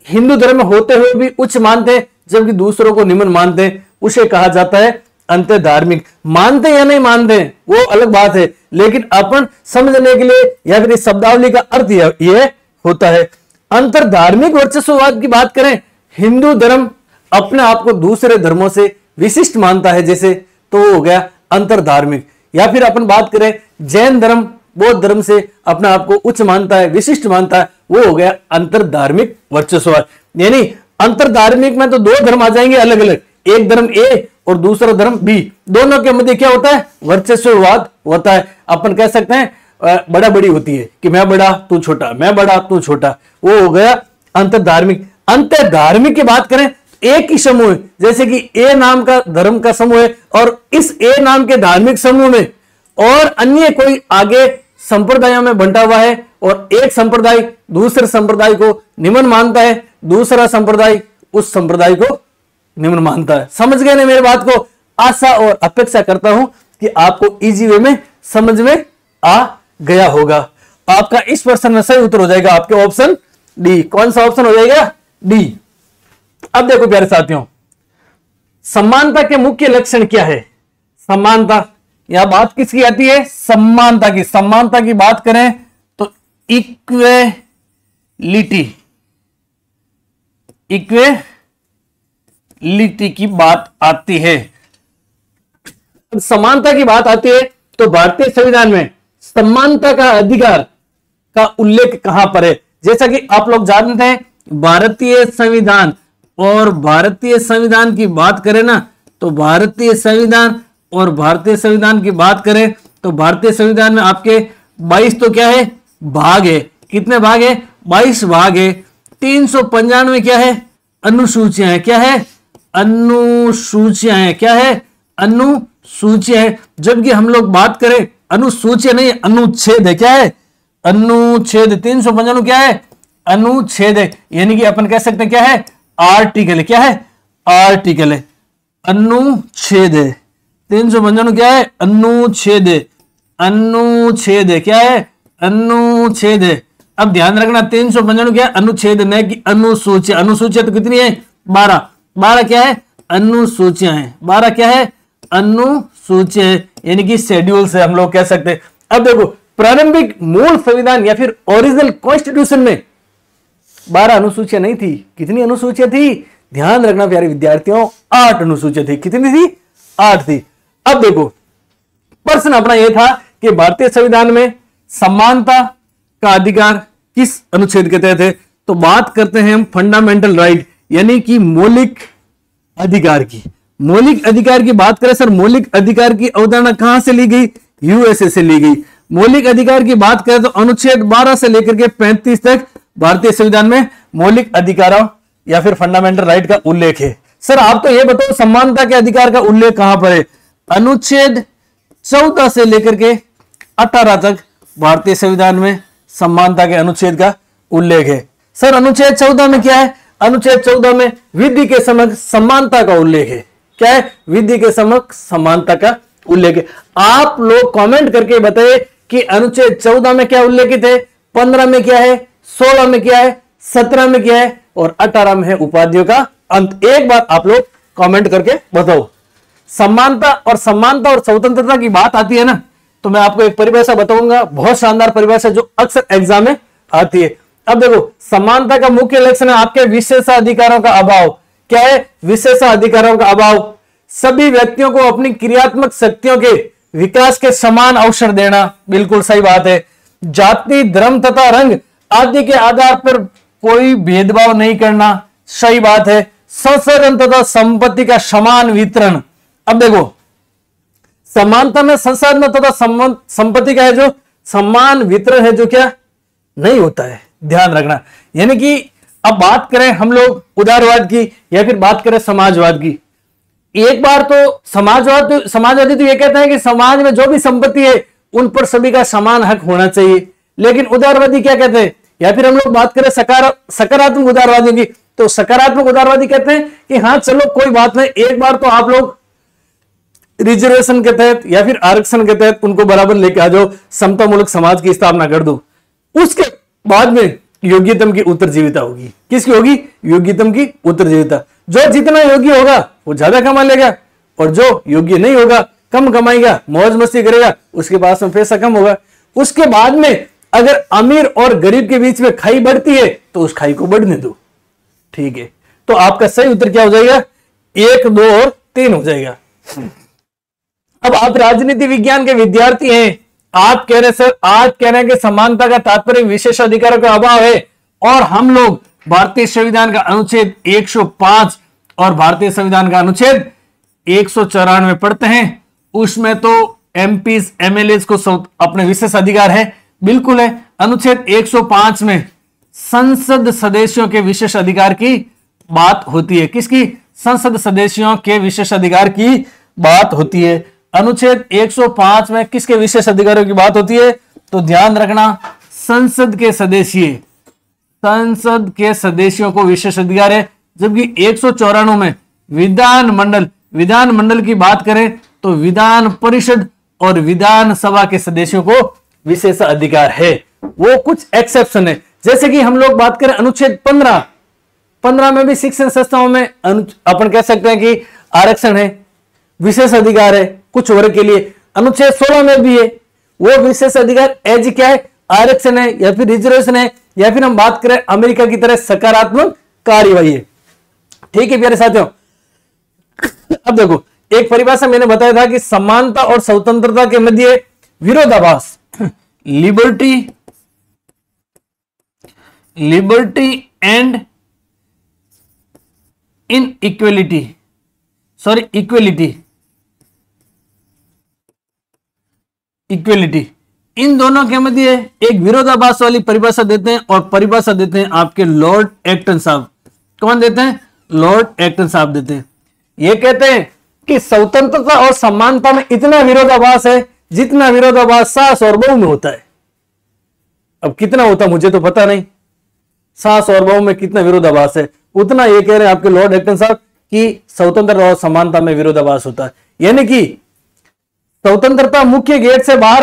हिंदू धर्म में होते हुए भी उच्च मानते हैं, जबकि दूसरों को निम्न मानते हैं। उसे कहा जाता है अंतर्धार्मिक। मानते या नहीं मानते वो अलग बात है, लेकिन अपन समझने के लिए या फिर इस शब्दावली का अर्थ यह होता है। अंतर्धार्मिक वर्चस्ववाद की बात करें, हिंदू धर्म अपने आप को दूसरे धर्मों से विशिष्ट मानता है जैसे, तो वो हो गया अंतर्धार्मिक। या फिर अपन बात करें जैन धर्म बौद्ध धर्म से अपने आप को उच्च मानता है, विशिष्ट मानता है, वो हो गया अंतर्धार्मिक वर्चस्ववाद। यानी अंतर्धार्मिक में तो दो धर्म आ जाएंगे अलग अलग, एक धर्म ए और दूसरा धर्म बी, दोनों के मध्य क्या होता है? वर्चस्ववाद होता है। अपन कह सकते हैं बड़ा बड़ी होती है कि मैं बड़ा तू छोटा, मैं बड़ा तू छोटा, वो हो गया अंतर्धार्मिक। अंतर्धार्मिक की बात करें, एक ही समूह है, जैसे कि ए नाम का धर्म का समूह है और इस ए नाम के धार्मिक समूह में और अन्य कोई आगे संप्रदायों में बंटा हुआ है, और एक संप्रदाय दूसरे संप्रदाय को निम्न मानता है, दूसरा संप्रदाय उस संप्रदाय को निम्न मानता है। समझ गए ना मेरी बात को? आशा और अपेक्षा करता हूं कि आपको इजी वे में समझ में आ गया होगा। आपका इस प्रश्न में सही उत्तर हो जाएगा आपके ऑप्शन डी। कौन सा ऑप्शन हो जाएगा? डी। अब देखो प्यारे साथियों, समानता के मुख्य लक्षण क्या है? समानता, यहां बात किसकी आती है? समानता की। समानता की बात करें तो इक्वेलिटी, इक्वेलिटी की बात आती है। समानता की बात आती है तो भारतीय संविधान में समानता का अधिकार का उल्लेख कहां पर है? जैसा कि आप लोग जानते हैं, भारतीय संविधान, और भारतीय संविधान की बात करें ना तो भारतीय संविधान और भारतीय संविधान की बात करें तो भारतीय संविधान में आपके 22 तो क्या है? भाग है। कितने भाग है? 22 भाग है। 395 क्या है? अनुसूचियां है। क्या है? अनुसूचियां है। क्या है? अनुसूचियां है। जबकि हम लोग बात करें अनुसूचियां नहीं, अनुच्छेद है। क्या है? अनुच्छेद। 395 क्या है? अनुच्छेद है। यानी कि अपन कह सकते हैं क्या है? आर्टिकल है। क्या है? आर्टिकल है। अनुच्छेद है। 395 क्या है? अनुच्छेद है। अनुच्छेद है। क्या है? अनुच्छेद है। अब ध्यान रखना 395 क्या है? अनुच्छेद, न कि अनुसूची। अनुसूचियां तो कितनी है? 12। 12 क्या है? अनुसूचियां है। 12 क्या है? अनुसूचियां है, यानी कि शेड्यूल से हम लोग कह सकते हैं। अब देखो, प्रारंभिक मूल संविधान या फिर ओरिजिनल कॉन्स्टिट्यूशन में 12 अनुसूचियां नहीं थी। कितनी अनुसूचियां थी? ध्यान रखना प्यारे विद्यार्थियों, 8 अनुसूचियां थी। कितनी थी? 8 थी। अब देखो, प्रश्न अपना यह था कि भारतीय संविधान में समानता का अधिकार किस अनुच्छेद के तहत है? तो बात करते हैं हम फंडामेंटल राइट, यानी कि मौलिक अधिकार की। मौलिक अधिकार की बात करें सर, मौलिक अधिकार की अवधारणा कहां से ली गई? यूएसए से ली गई। मौलिक अधिकार की बात करें तो अनुच्छेद 12 से लेकर के 35 तक भारतीय संविधान में मौलिक अधिकारों या फिर फंडामेंटल राइट का उल्लेख है। सर आप तो ये बताओ, समानता के अधिकार का उल्लेख कहां पर है? अनुच्छेद 14 से लेकर के 18 तक भारतीय संविधान में समानता के अनुच्छेद का उल्लेख है। सर अनुच्छेद 14 में क्या है? अनुच्छेद 14 में विधि के समक्ष समानता का उल्लेख है। क्या है? विधि के समक्ष समानता का उल्लेख है। आप लोग कमेंट करके बताइए कि अनुच्छेद 14 में क्या उल्लेखित है, 15 में क्या है, 16 में क्या है, 17 में क्या है और 18 में है उपाधियों का अंत। एक बार आप लोग कमेंट करके बताओ। समानता और स्वतंत्रता की बात आती है ना, तो मैं आपको एक परिभाषा बताऊंगा, बहुत शानदार परिभाषा जो अक्सर एग्जाम में आती है। अब देखो, समानता का मुख्य लक्षण है आपके विशेषाधिकारों का अभाव। क्या है? विशेषाधिकारों का अभाव। सभी व्यक्तियों को अपनी क्रियात्मक शक्तियों के विकास के समान अवसर देना, बिल्कुल सही बात है। जाति, धर्म तथा रंग आदि के आधार पर कोई भेदभाव नहीं करना, सही बात है। संसाधन तथा संपत्ति का समान वितरण। अब देखो, समानता में संसाधन तथा संपत्ति का है जो समान वितरण है, जो क्या नहीं होता है, ध्यान रखना। यानी कि अब बात करें हम लोग उदारवाद की या फिर बात करें समाजवाद की। एक बार तो समाजवादी तो ये कहते हैं कि समाज में जो भी संपत्ति है उन पर सभी का समान हक होना चाहिए, लेकिन उदारवादी क्या कहते हैं? या फिर हम लोग बात करें सकारात्मक उदारवादी की, तो सकारात्मक उदारवादी कहते हैं कि हाँ चलो कोई बात नहीं, एक बार तो आप लोग रिजर्वेशन के तहत या फिर आरक्षण के तहत उनको बराबर लेके आ जाओ, समतामूलक समाज की स्थापना कर दो। उसके बाद में योग्यतम की उत्तरजीविता होगी। किसकी होगी? योग्यतम की उत्तरजीविता। जो जितना योग्य होगा वो ज्यादा कमा लेगा और जो योग्य नहीं होगा कम कमाएगा, मौज मस्ती करेगा, उसके पास में पैसा कम होगा। उसके बाद में अगर अमीर और गरीब के बीच में खाई बढ़ती है तो उस खाई को बढ़ने दो, ठीक है। तो आपका सही उत्तर क्या हो जाएगा? 1, 2 और 3 हो जाएगा। अब आप राजनीति विज्ञान के विद्यार्थी हैं, आप कह रहे सर, आज कह रहे हैं कि समानता का तात्पर्य विशेषाधिकारों का अभाव है, और हम लोग भारतीय संविधान का अनुच्छेद 105 और भारतीय संविधान का अनुच्छेद 194 पढ़ते हैं। उसमें तो एमपी एमएलए को अपने विशेष अधिकार है, बिल्कुल है। अनुच्छेद 105 में संसद सदस्यों के विशेष अधिकार की बात होती है। किसकी? संसद सदस्यों के विशेष अधिकार की बात होती है। अनुच्छेद 105 में किसके विशेष अधिकारों की बात होती है? तो ध्यान रखना, संसद के सदस्यों को विशेष अधिकार है। जबकि 194 में विधानमंडल, विधानमंडल की बात करें तो विधान परिषद और विधानसभा के सदस्यों को विशेष अधिकार है। वो कुछ एक्सेप्शन है, जैसे कि हम लोग बात करें अनुच्छेद 15 में भी शिक्षण संस्थाओं में अपन कह सकते हैं कि आरक्षण है, विशेष अधिकार है कुछ वर्ग के लिए। अनुच्छेद 16 में भी है, वो विशेष अधिकार एज क्या है, आरक्षण है या फिर रिजर्वेशन है, या फिर हम बात करें अमेरिका की तरह सकारात्मक कार्यवाही है। ठीक है प्यारे साथियों, अब देखो एक परिभाषा मैंने बताया था कि समानता और स्वतंत्रता के मध्य विरोधाभास, लिबर्टी एंड इक्वेलिटी, इन दोनों के मध्य एक विरोधाभास वाली परिभाषा देते हैं, और परिभाषा देते हैं आपके लॉर्ड एक्टन साहब। कौन देते हैं? लॉर्ड एक्टन साहब देते हैं। ये कहते हैं कि स्वतंत्रता और समानता में इतना विरोधाभास है जितना विरोधाभास सास और बहू में होता है। अब कितना होता मुझे तो पता नहीं, सास और बहू में कितना विरोधाभास है, उतना ये कह रहे हैं आपके लॉर्ड एक्टन साहब कि स्वतंत्रता और समानता में विरोधाभास होता है। यानी कि स्वतंत्रता मुख्य गेट से बाहर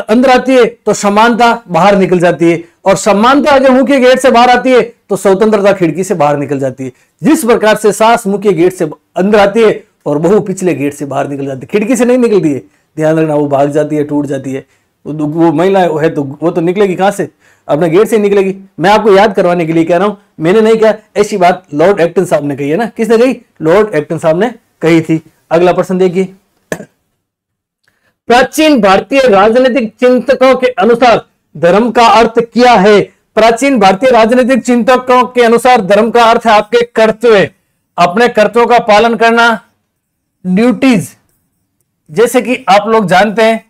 अंदर आती है तो समानता बाहर निकल जाती है, और समानता अगर मुख्य गेट से बाहर आती है तो स्वतंत्रता खिड़की से बाहर निकल जाती है। जिस प्रकार से सास मुख्य गेट से अंदर आती है और बहू पिछले गेट से बाहर निकल जाती है, खिड़की से नहीं निकलती है, ध्यान रखना, वो भाग जाती है, टूट जाती है। वो महिला है तो वो तो निकलेगी कहां से? अपने गेट से निकलेगी। मैं आपको याद करवाने के लिए कह रहा हूं, मैंने नहीं कहा, ऐसी बात लॉर्ड एक्टन साहब ने कही है ना। किसने कही? लॉर्ड एक्टन साहब ने कही थी। अगला प्रश्न देखिए, प्राचीन भारतीय राजनीतिक चिंतकों के अनुसार धर्म का अर्थ क्या है? प्राचीन भारतीय राजनीतिक चिंतकों के अनुसार धर्म का अर्थ है आपके कर्तव्य, अपने कर्तव्यों का पालन करना, ड्यूटीज। जैसे कि आप लोग जानते हैं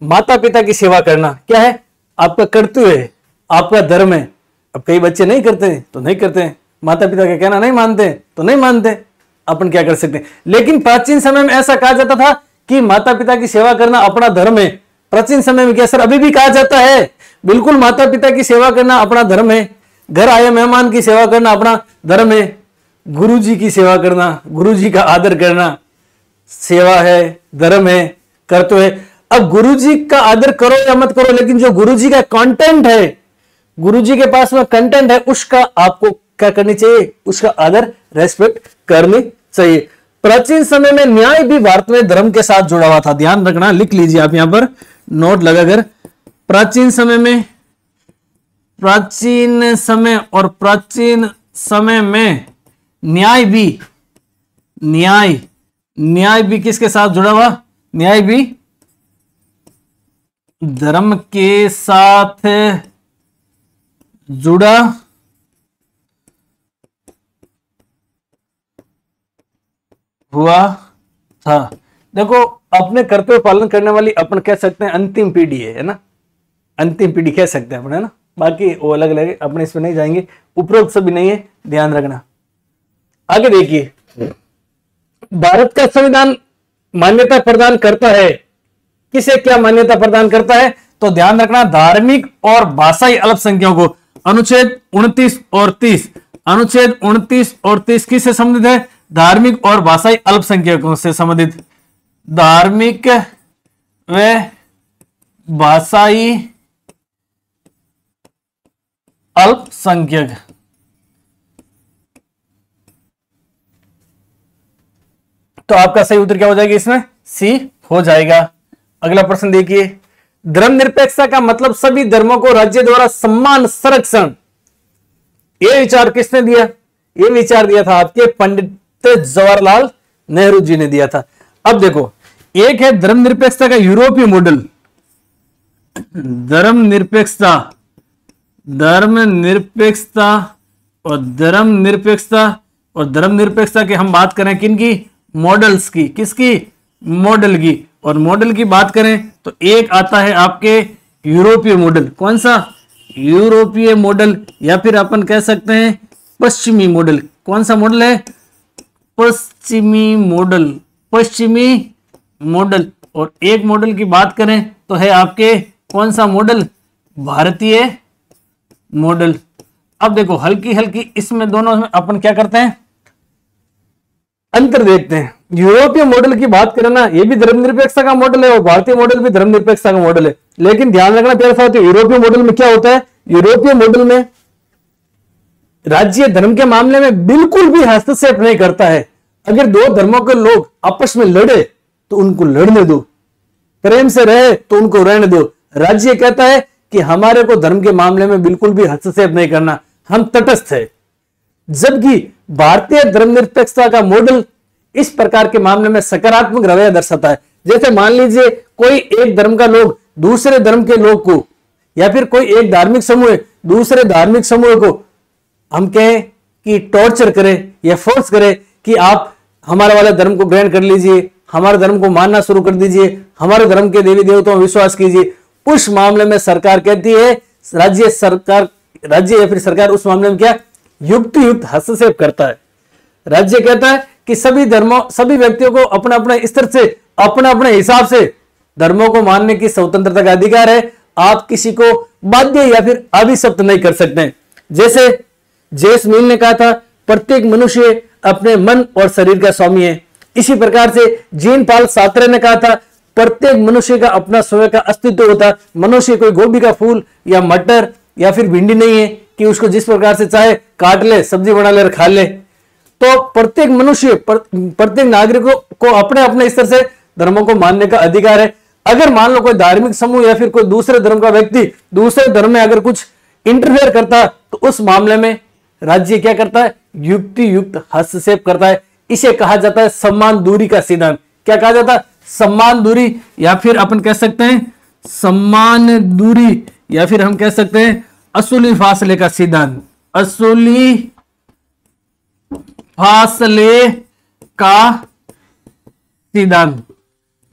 माता पिता की सेवा करना क्या है? आपका कर्तव्य है, आपका धर्म है। अब कई बच्चे नहीं करते हैं तो नहीं करते हैं, माता पिता का कहना नहीं मानते हैं तो नहीं मानते, अपन क्या कर सकते हैं। लेकिन प्राचीन समय में ऐसा कहा जाता था कि माता पिता की सेवा करना अपना धर्म है। प्राचीन समय में क्या सर अभी भी कहा जाता है? बिल्कुल, माता पिता की सेवा करना अपना धर्म है, घर आए मेहमान की सेवा करना अपना धर्म है, गुरुजी की सेवा करना, गुरुजी का आदर करना सेवा है, धर्म है, कर्तव्य है। अब गुरुजी का आदर करो या मत करो, लेकिन जो गुरुजी का कंटेंट है, गुरुजी के पास में कंटेंट है, उसका आपको क्या करनी चाहिए? उसका आदर, रेस्पेक्ट करनी चाहिए। प्राचीन समय में न्याय भी भारत में धर्म के साथ जुड़ा हुआ था। ध्यान रखना, लिख लीजिए आप यहां पर नोट लगाकर। प्राचीन समय में न्याय भी किसके साथ जुड़ा हुआ? न्याय भी धर्म के साथ जुड़ा हुआ था। देखो, अपने कर्तव्य पालन करने वाली अपन कह सकते हैं अंतिम पीढ़ी है ना, अंतिम पीढ़ी कह सकते हैं अपन, है ना। बाकी वो अलग अलग है, अपने इसमें नहीं जाएंगे, उपरोक्त सभी नहीं है, ध्यान रखना। आगे देखिए, भारत का संविधान मान्यता प्रदान करता है, किसे क्या मान्यता प्रदान करता है? तो ध्यान रखना, धार्मिक और भाषाई अल्पसंख्यकों को। अनुच्छेद 29 और 30, अनुच्छेद 29 और 30 किससे संबंधित है? धार्मिक और भाषाई अल्पसंख्यकों से संबंधित। धार्मिक व भाषाई अल्पसंख्यक, तो आपका सही उत्तर क्या हो जाएगा? इसमें सी हो जाएगा। अगला प्रश्न देखिए, धर्मनिरपेक्षता का मतलब सभी धर्मों को राज्य द्वारा सम्मान संरक्षण। यह विचार किसने दिया? यह विचार दिया था आपके पंडित जवाहरलाल नेहरू जी ने दिया था। अब देखो, एक है धर्मनिरपेक्षता का यूरोपीय मॉडल, धर्मनिरपेक्षता और धर्मनिरपेक्षता की हम बात करें किनकी? मॉडल्स की। किसकी? मॉडल की। और मॉडल की बात करें तो एक आता है आपके यूरोपीय मॉडल। कौन सा? यूरोपीय मॉडल, या फिर अपन कह सकते हैं पश्चिमी मॉडल। कौन सा मॉडल है? पश्चिमी मॉडल। और एक मॉडल की बात करें तो है आपके कौन सा मॉडल? भारतीय मॉडल। अब देखो, हल्की हल्की इसमें दोनों में अपन क्या करते हैं? अंतर देखते हैं। यूरोपीय मॉडल की बात करें ना, ये भी धर्मनिरपेक्षता का मॉडल है और भारतीय मॉडल भी धर्मनिरपेक्षता का मॉडल है। लेकिन ध्यान रखना प्यारे साथियों, यूरोपीय मॉडल में क्या होता है, यूरोपीय मॉडल में राज्य धर्म के मामले में बिल्कुल भी हस्तक्षेप नहीं करता है। अगर दो धर्मों के लोग आपस में लड़े तो उनको लड़ने दो, प्रेम से रहे तो उनको रहने दो। राज्य कहता है कि हमारे को धर्म के मामले में बिल्कुल भी हस्तक्षेप नहीं करना, हम तटस्थ है। जबकि भारतीय धर्मनिरपेक्षता का मॉडल इस प्रकार के मामले में सकारात्मक रवैया दर्शाता है। जैसे मान लीजिए कोई एक धर्म का लोग दूसरे धर्म के लोग को, या फिर कोई एक धार्मिक समूह दूसरे धार्मिक समूह को हम कहें कि टॉर्चर करे या फोर्स करे कि आप हमारे वाला धर्म को ग्रहण कर लीजिए, हमारे धर्म को मानना शुरू कर दीजिए, हमारे धर्म के देवी देवताओं में विश्वास कीजिए, उस मामले में सरकार कहती है, राज्य या फिर सरकार उस मामले में क्या युक्त हस्तक्षेप करता है। राज्य कहता है कि सभी धर्मों सभी व्यक्तियों को अपने अपने स्तर से अपने अपने हिसाब से धर्मों को मानने की स्वतंत्रता का अधिकार है। आप किसी को बाध्य या फिर अभिशप्त नहीं कर सकते। जैसे जेस मिल ने कहा था, प्रत्येक मनुष्य अपने मन और शरीर का स्वामी है। इसी प्रकार से जीन पॉल सार्त्रे ने कहा था, प्रत्येक मनुष्य का अपना स्वयं का अस्तित्व होता है। मनुष्य कोई गोभी का फूल या मटर या फिर भिंडी नहीं है कि उसको जिस प्रकार से चाहे काट ले, सब्जी बना ले और खा ले। तो प्रत्येक मनुष्य प्रत्येक नागरिकों को अपने अपने स्तर से धर्मों को मानने का अधिकार है। अगर मान लो कोई धार्मिक समूह या फिर कोई दूसरे धर्म का व्यक्ति दूसरे धर्म में अगर कुछ इंटरफेयर करता है तो उस मामले में राज्य क्या करता है, युक्त हस्तक्षेप करता है। इसे कहा जाता है सम्मान दूरी का सिद्धांत। क्या कहा जाता है, सम्मान दूरी, या फिर अपन कह सकते हैं सम्मान दूरी, या फिर हम कह सकते हैं असूली फासले का सिद्धांत। असूली फासले का सिद्धांत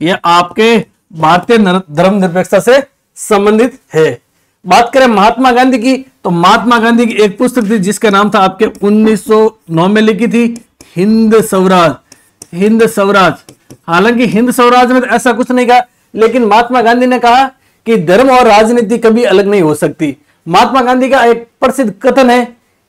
यह आपके भारतीय धर्मनिरपेक्षता से संबंधित है। बात करें महात्मा गांधी की, तो महात्मा गांधी की एक पुस्तक थी जिसका नाम था आपके 1909 में लिखी थी, हिंद स्वराज। हिंद स्वराज, हालांकि हिंद स्वराज में तो ऐसा कुछ नहीं कहा, लेकिन महात्मा गांधी ने कहा कि धर्म और राजनीति कभी अलग नहीं हो सकती। महात्मा गांधी का एक प्रसिद्ध कथन है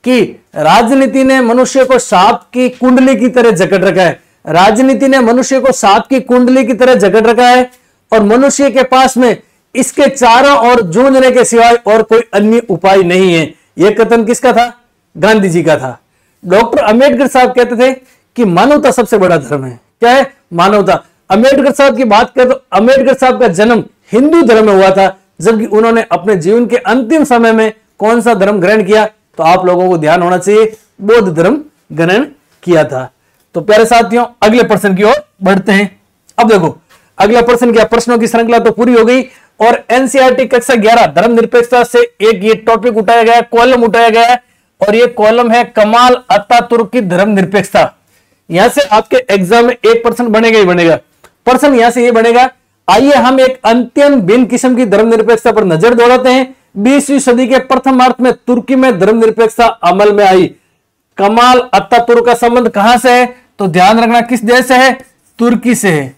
कि राजनीति ने मनुष्य को सांप की कुंडली की तरह जकड़ रखा है। राजनीति ने मनुष्य को सांप की कुंडली की तरह जकड़ रखा है और मनुष्य के पास में इसके चारों ओर जूझने के सिवाय और कोई अन्य उपाय नहीं है। यह कथन किसका था, गांधी जी का था। डॉक्टर अंबेडकर साहब कहते थे कि मानवता सबसे बड़ा धर्म है। क्या है, मानवता। अंबेडकर साहब की बात करें तो अंबेडकर साहब का जन्म हिंदू धर्म में हुआ था, जबकि उन्होंने अपने जीवन के अंतिम समय में कौन सा धर्म ग्रहण किया, तो आप लोगों को ध्यान होना चाहिए, बौद्ध धर्म ग्रहण किया था। तो प्यारे साथियों, अगले प्रश्न की ओर बढ़ते हैं। अब देखो अगला प्रश्न क्या, प्रश्नों की श्रृंखला तो पूरी हो गई और एनसीईआरटी कक्षा 11 धर्मनिरपेक्षता से एक ये टॉपिक उठाया गया, कॉलम उठाया गया है और ये कॉलम है कमाल अतातुर्क की धर्मनिरपेक्षता। यहां से आपके एग्जाम में एक प्रश्न बनेगा ही बनेगा। प्रश्न यहां से ये बनेगा, आइए हम एक अत्यंत भिन्न किस्म की धर्मनिरपेक्षता पर नजर दौड़ाते हैं। 20वीं सदी के प्रथमार्ध में तुर्की में धर्मनिरपेक्षता अमल में आई। कमाल अतातुर्क का संबंध कहां से है, तो ध्यान रखना किस देश से है, तुर्की से है।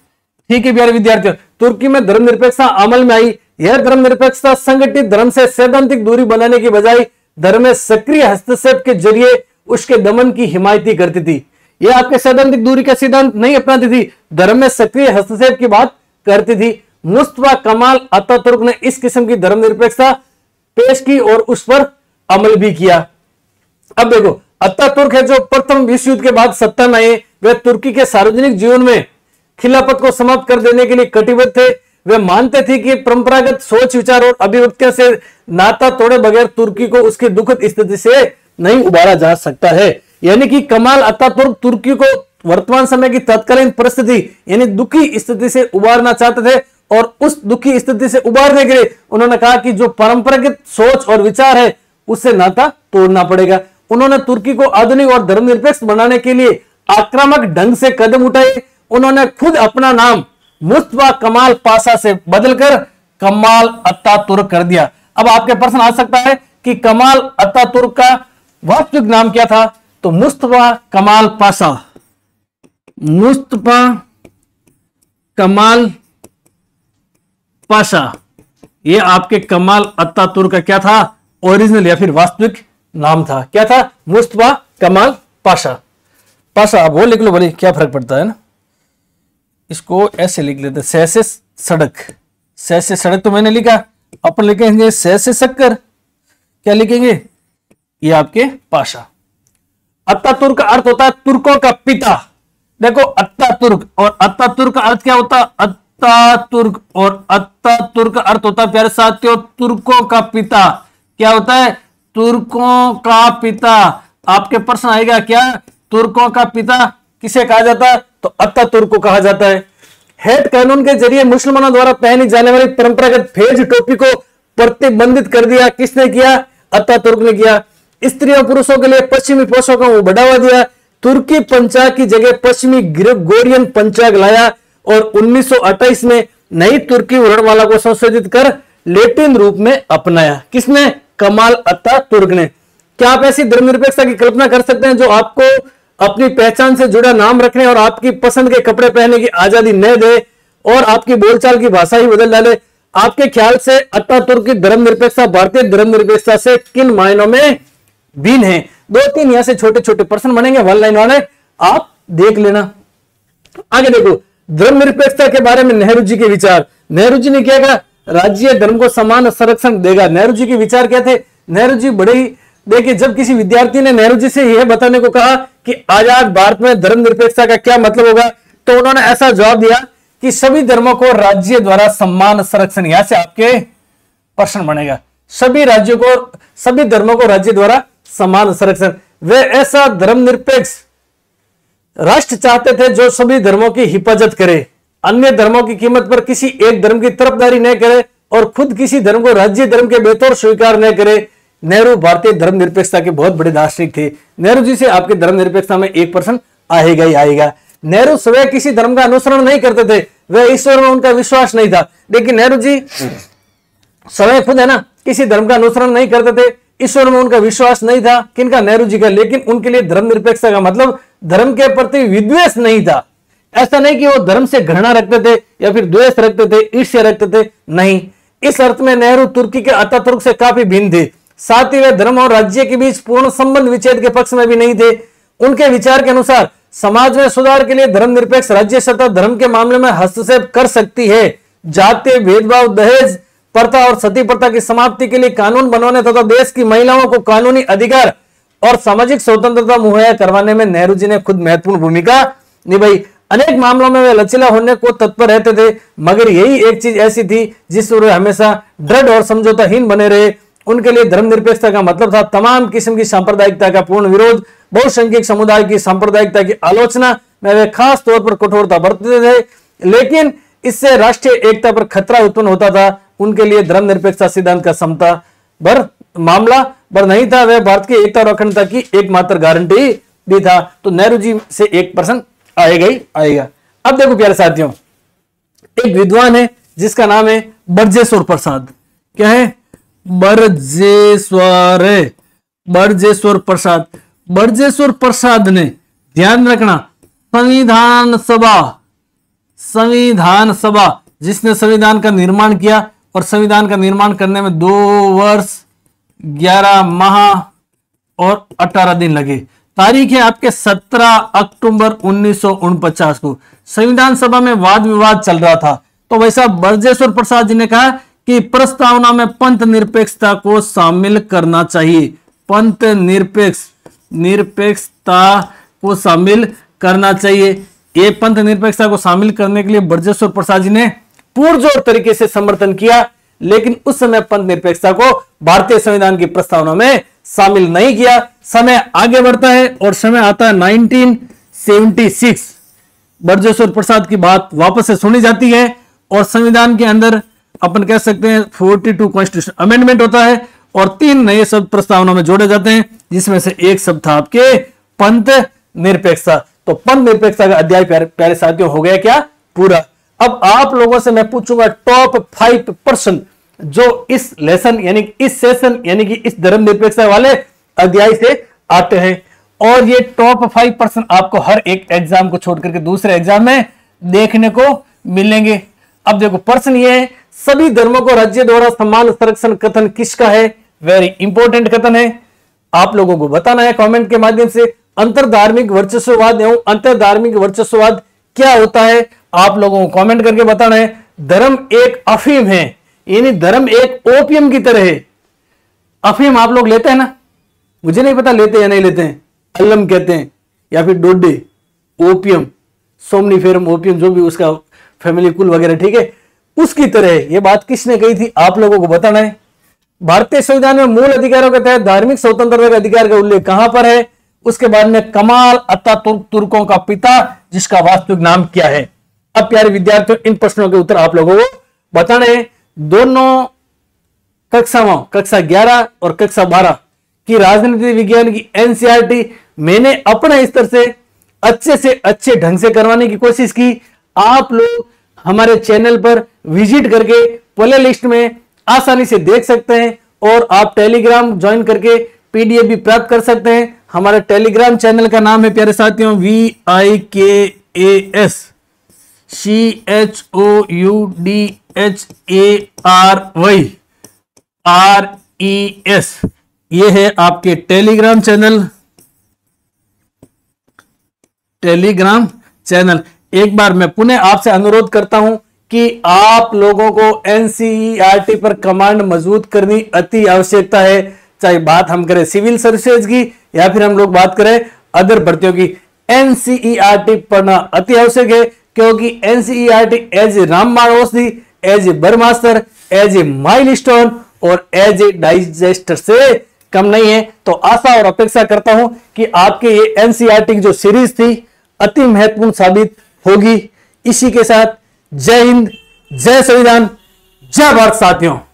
ठीक है प्यारे विद्यार्थियों, तुर्की में धर्मनिरपेक्षता अमल में आई। यह धर्मनिरपेक्षता संगठित धर्म से सैद्धांतिक दूरी बनाने की बजाय धर्म में सक्रिय हस्तक्षेप के जरिए उसके दमन की हिमायती करती थी। यह आपके सैद्धांतिक दूरी का सिद्धांत नहीं अपनाती थी, धर्म में सक्रिय हस्तक्षेप की बात करती थी। मुस्तफा कमाल अतातुर्क ने इस किस्म की धर्मनिरपेक्षता पेश की और उस पर अमल भी किया। अब देखो, अतातुर्क है जो प्रथम विश्व युद्ध के बाद सत्ता में आए। वे तुर्की के सार्वजनिक जीवन में खिलाफत को समाप्त कर देने के लिए कटिबद्ध थे। वे मानते थे कि परंपरागत सोच विचार और अभिव्यक्तियों से नाता तोड़े बगैर तुर्की को उसकी दुखद स्थिति से नहीं उबारा जा सकता है। यानी कि कमाल अतातुर्क तुर्की को वर्तमान समय की तत्कालीन परिस्थिति यानी दुखी स्थिति से उबारना चाहते थे और उस दुखी स्थिति से उबारने के लिए उन्होंने कहा कि जो परंपरागत सोच और विचार है उससे नाता तोड़ना पड़ेगा। उन्होंने तुर्की को आधुनिक और धर्मनिरपेक्ष बनाने के लिए आक्रामक ढंग से कदम उठाए। उन्होंने खुद अपना नाम मुस्तफा कमाल पाशा से बदलकर कमाल अतातुर्क कर दिया। अब आपके प्रश्न आ सकता है कि कमाल अतातुर्क का वास्तविक नाम क्या था, तो मुस्तफा कमाल पाशा। मुस्तफा कमाल पाशा ये आपके कमाल अतातुर्क का क्या था, ओरिजिनल या फिर वास्तविक नाम था। क्या था, मुस्तफा कमाल पाशा। पासा आप वो लिख लो भले, क्या फर्क पड़ता है ना। इसको ऐसे लिख लेते, सह से सड़क, सह से सड़क तो मैंने लिखा, अपन लिखेंगे सह से शक्कर, क्या लिखेंगे, ये आपके पाशा। अत्तातुर्क का अर्थ होता है तुर्कों का पिता। देखो अत्तातुर्क और अत्तातुर्क का अर्थ क्या होता है, अत्तातुर्क और अत्तातुर्क का अर्थ होता है प्यारे साथियों तुर्कों का पिता। क्या होता है, तुर्कों का पिता। आपके प्रश्न आएगा क्या, तुर्कों का पिता किसे कहा जाता है, तो अत्तातुर्क को कहा जाता है। हेड कानून के जरिए मुसलमानों द्वारा पहनी जाने वाली परंपरागत फेज टोपी को प्रतिबंधित कर दिया, किसने किया, अत्तातुर्क ने किया। स्त्रियों पुरुषों के लिए पश्चिमी पोशाकों को बढ़ावा दिया। तुर्की पंचाग की जगह पश्चिमी ग्रेगोरियन पंचाग लाया और 1928 में नई तुर्की वर्णमाला को संशोधित कर लैटिन रूप में अपनाया। किसने, कमाल अत्तातुर्क ने। क्या आप ऐसी धर्मनिरपेक्षता की कल्पना कर सकते हैं जो आपको अपनी पहचान से जुड़ा नाम रखने और आपकी पसंद के कपड़े पहनने की आजादी न दे और आपकी बोलचाल की भाषा ही बदल डाले? आपके ख्याल से अत्तातुर्क की धर्मनिरपेक्षता भारतीय धर्मनिरपेक्षता से किन मायनों में भिन्न है? 2-3 यहां से छोटे छोटे प्रश्न बनेंगे, वन लाइन वाले, आप देख लेना। आगे देखो, धर्मनिरपेक्षता के बारे में नेहरू जी के विचार। नेहरू जी ने क्या कहा, राज्य धर्म को समान संरक्षण देगा। नेहरू जी के विचार क्या थे? नेहरू जी बड़े ही, देखिए जब किसी विद्यार्थी ने नेहरू जी से यह बताने को कहा कि आजाद भारत में धर्मनिरपेक्षता का क्या मतलब होगा, तो उन्होंने ऐसा जवाब दिया कि सभी धर्मों को राज्य द्वारा सम्मान संरक्षण। यहां से आपके प्रश्न बनेगा, सभी राज्यों को, सभी धर्मों को राज्य द्वारा सम्मान संरक्षण। वे ऐसा धर्मनिरपेक्ष राष्ट्र चाहते थे जो सभी धर्मों की हिफाजत करे, अन्य धर्मों की कीमत पर किसी एक धर्म की तरफदारी न करे और खुद किसी धर्म को राज्य धर्म के बेतौर स्वीकार न करे। नेहरू भारतीय धर्मनिरपेक्षता के बहुत बड़े दार्शनिक थे। नेहरू जी से आपके धर्मनिरपेक्षता में 1% आएगा ही आएगा। नेहरू स्वयं किसी धर्म का अनुसरण नहीं करते थे, वह ईश्वर में उनका विश्वास नहीं था। लेकिन नेहरू जी स्वयं खुद है ना, किसी धर्म का अनुसरण नहीं करते थे, ईश्वर में उनका विश्वास नहीं था, किनका, नेहरू जी का। लेकिन उनके लिए धर्मनिरपेक्षता का मतलब धर्म के प्रति विद्वेष नहीं था। ऐसा नहीं कि वो धर्म से घृणा रखते थे या फिर द्वेष रखते थे, ईर्ष्या रखते थे, नहीं। इस अर्थ में नेहरू तुर्की के अत्तातुर्क से काफी भिन्न थे। साथ ही वे धर्म और राज्य के बीच पूर्ण संबंध विच्छेद के पक्ष में भी नहीं थे। उनके विचार के अनुसार समाज में सुधार के लिए धर्मनिरपेक्ष राज्य सत्ता धर्म के मामले में हस्तक्षेप कर सकती है। जातीय भेदभाव, दहेज प्रथा और सती प्रथा की समाप्ति के लिए कानून बनवाने तथा देश की महिलाओं को कानूनी अधिकार और सामाजिक स्वतंत्रता मुहैया करवाने में नेहरू जी ने खुद महत्वपूर्ण भूमिका निभाई। अनेक मामलों में वे लचीला होने को तत्पर रहते थे, मगर यही एक चीज ऐसी थी जिस पर वे हमेशा दृढ़ और समझौताहीन बने रहे। उनके लिए धर्मनिरपेक्षता का मतलब था तमाम किस्म की सांप्रदायिकता का पूर्ण विरोध, बहुसंख्यक समुदाय की सांप्रदायिकता की आलोचना में वे खास तौर पर कठोरता बरतते थे, लेकिन इससे राष्ट्रीय एकता पर खतरा उत्पन्न होता था। उनके लिए धर्मनिरपेक्षता सिद्धांत का समता पर मामला पर नहीं था, वह भारत की एकता और अखंडता की एकमात्र गारंटी भी था। तो नेहरू जी से 1% आएगा ही आएगा। अब देखो प्यारे साथियों, एक विद्वान है जिसका नाम है बर्जेश्वर प्रसाद। क्या है? बर्जेश्वर प्रसाद। बर्जेश्वर प्रसाद ने, ध्यान रखना, संविधान सभा जिसने संविधान का निर्माण किया, और संविधान का निर्माण करने में 2 वर्ष 11 माह और 18 दिन लगे। तारीख है आपके 17 अक्टूबर 1949 को। संविधान सभा में वाद विवाद चल रहा था, तो वैसा बर्जेश्वर प्रसाद जी ने कहा कि प्रस्तावना में पंथ निरपेक्षता को शामिल करना चाहिए। पंथ निरपेक्षता को शामिल करना चाहिए। ये पंथ निरपेक्षता को शामिल करने के लिए बर्जेश्वर प्रसाद जी ने पुरजोर तरीके से समर्थन किया, लेकिन उस समय पंथ निरपेक्षता को भारतीय संविधान की प्रस्तावना में शामिल नहीं किया। समय आगे बढ़ता है और समय आता है 1976। बर्जेश्वर प्रसाद की बात वापस से सुनी जाती है और संविधान के अंदर अपन कह सकते हैं 42 कॉन्स्टिट्यूशन अमेंडमेंट होता है और 3 नए शब्द प्रस्तावना में जोड़े जाते हैं, जिसमें से एक शब्द था आपके पंथ निरपेक्षता। तो पंथ निरपेक्षता का अध्याय प्यारे साथियों हो गया क्या? पूरा। अब आप लोगों से मैं पूछूंगा टॉप 5 प्रश्न जो इस लेसन यानी इस सेशन यानी कि इस धर्मनिरपेक्षता वाले अध्याय से आते हैं, और ये टॉप 5 प्रश्न आपको हर एक एग्जाम को छोड़ करके दूसरे एग्जाम में देखने को मिलेंगे। अब देखो प्रश्न ये है, सभी धर्मों को राज्य द्वारा सम्मान संरक्षण कथन किसका है? वेरी इंपॉर्टेंट कथन है, आप लोगों को बताना है कमेंट के माध्यम से। अंतरधार्मिक वर्चस्ववाद एवं अंतरधार्मिक वर्चस्ववाद क्या होता है, आप लोगों को कमेंट करके बताना है। धर्म एक अफीम है, यानी धर्म एक ओपियम की तरह है। अफीम आप लोग लेते हैं ना, मुझे नहीं पता लेते या नहीं लेते हैं, अल्लम कहते हैं या फिर डोडे, ओपियम, सोमनीफेरम ओपियम, जो भी उसका फैमिली कुल वगैरह, ठीक है, उसकी तरह है। ये बात किसने कही थी, आप लोगों को बताना है। भारतीय संविधान में मूल अधिकारों के तहत धार्मिक स्वतंत्रता के अधिकार का उल्लेख कहां पर है? उसके बाद में कमाल अतातुर्क तुर्कों का पिता, जिसका वास्तविक नाम क्या है? अब प्यारे विद्यार्थियों, इन प्रश्नों के उत्तर आप लोगों को बताने हैं। दोनों कक्षाओं, कक्षा 11 और कक्षा 12 की राजनीति विज्ञान की एनसीईआरटी मैंने अपने स्तर से अच्छे ढंग से करवाने की कोशिश की। आप लोग हमारे चैनल पर विजिट करके प्ले लिस्ट में आसानी से देख सकते हैं और आप टेलीग्राम ज्वाइन करके पीडीएफ भी प्राप्त कर सकते हैं। हमारे टेलीग्राम चैनल का नाम है प्यारे साथियों VIKAS CHOUDHARYRES, ये है आपके टेलीग्राम चैनल। एक बार मैं पुनः आपसे अनुरोध करता हूं कि आप लोगों को एनसीईआरटी पर कमांड मजबूत करनी अति आवश्यकता है। चाहे बात हम करें सिविल सर्विसेज की या फिर हम लोग बात करें अदर भर्तियों की, एनसीईआरटी पढ़ना अति आवश्यक है, क्योंकि NCERT as a ramban aushadhi, as a brahmastra, as a milestone और एज ए डाइजेस्टर से कम नहीं है। तो आशा और अपेक्षा करता हूं कि आपके ये एनसीईआरटी की जो सीरीज थी अति महत्वपूर्ण साबित होगी। इसी के साथ जय हिंद, जय संविधान, जय भारत साथियों।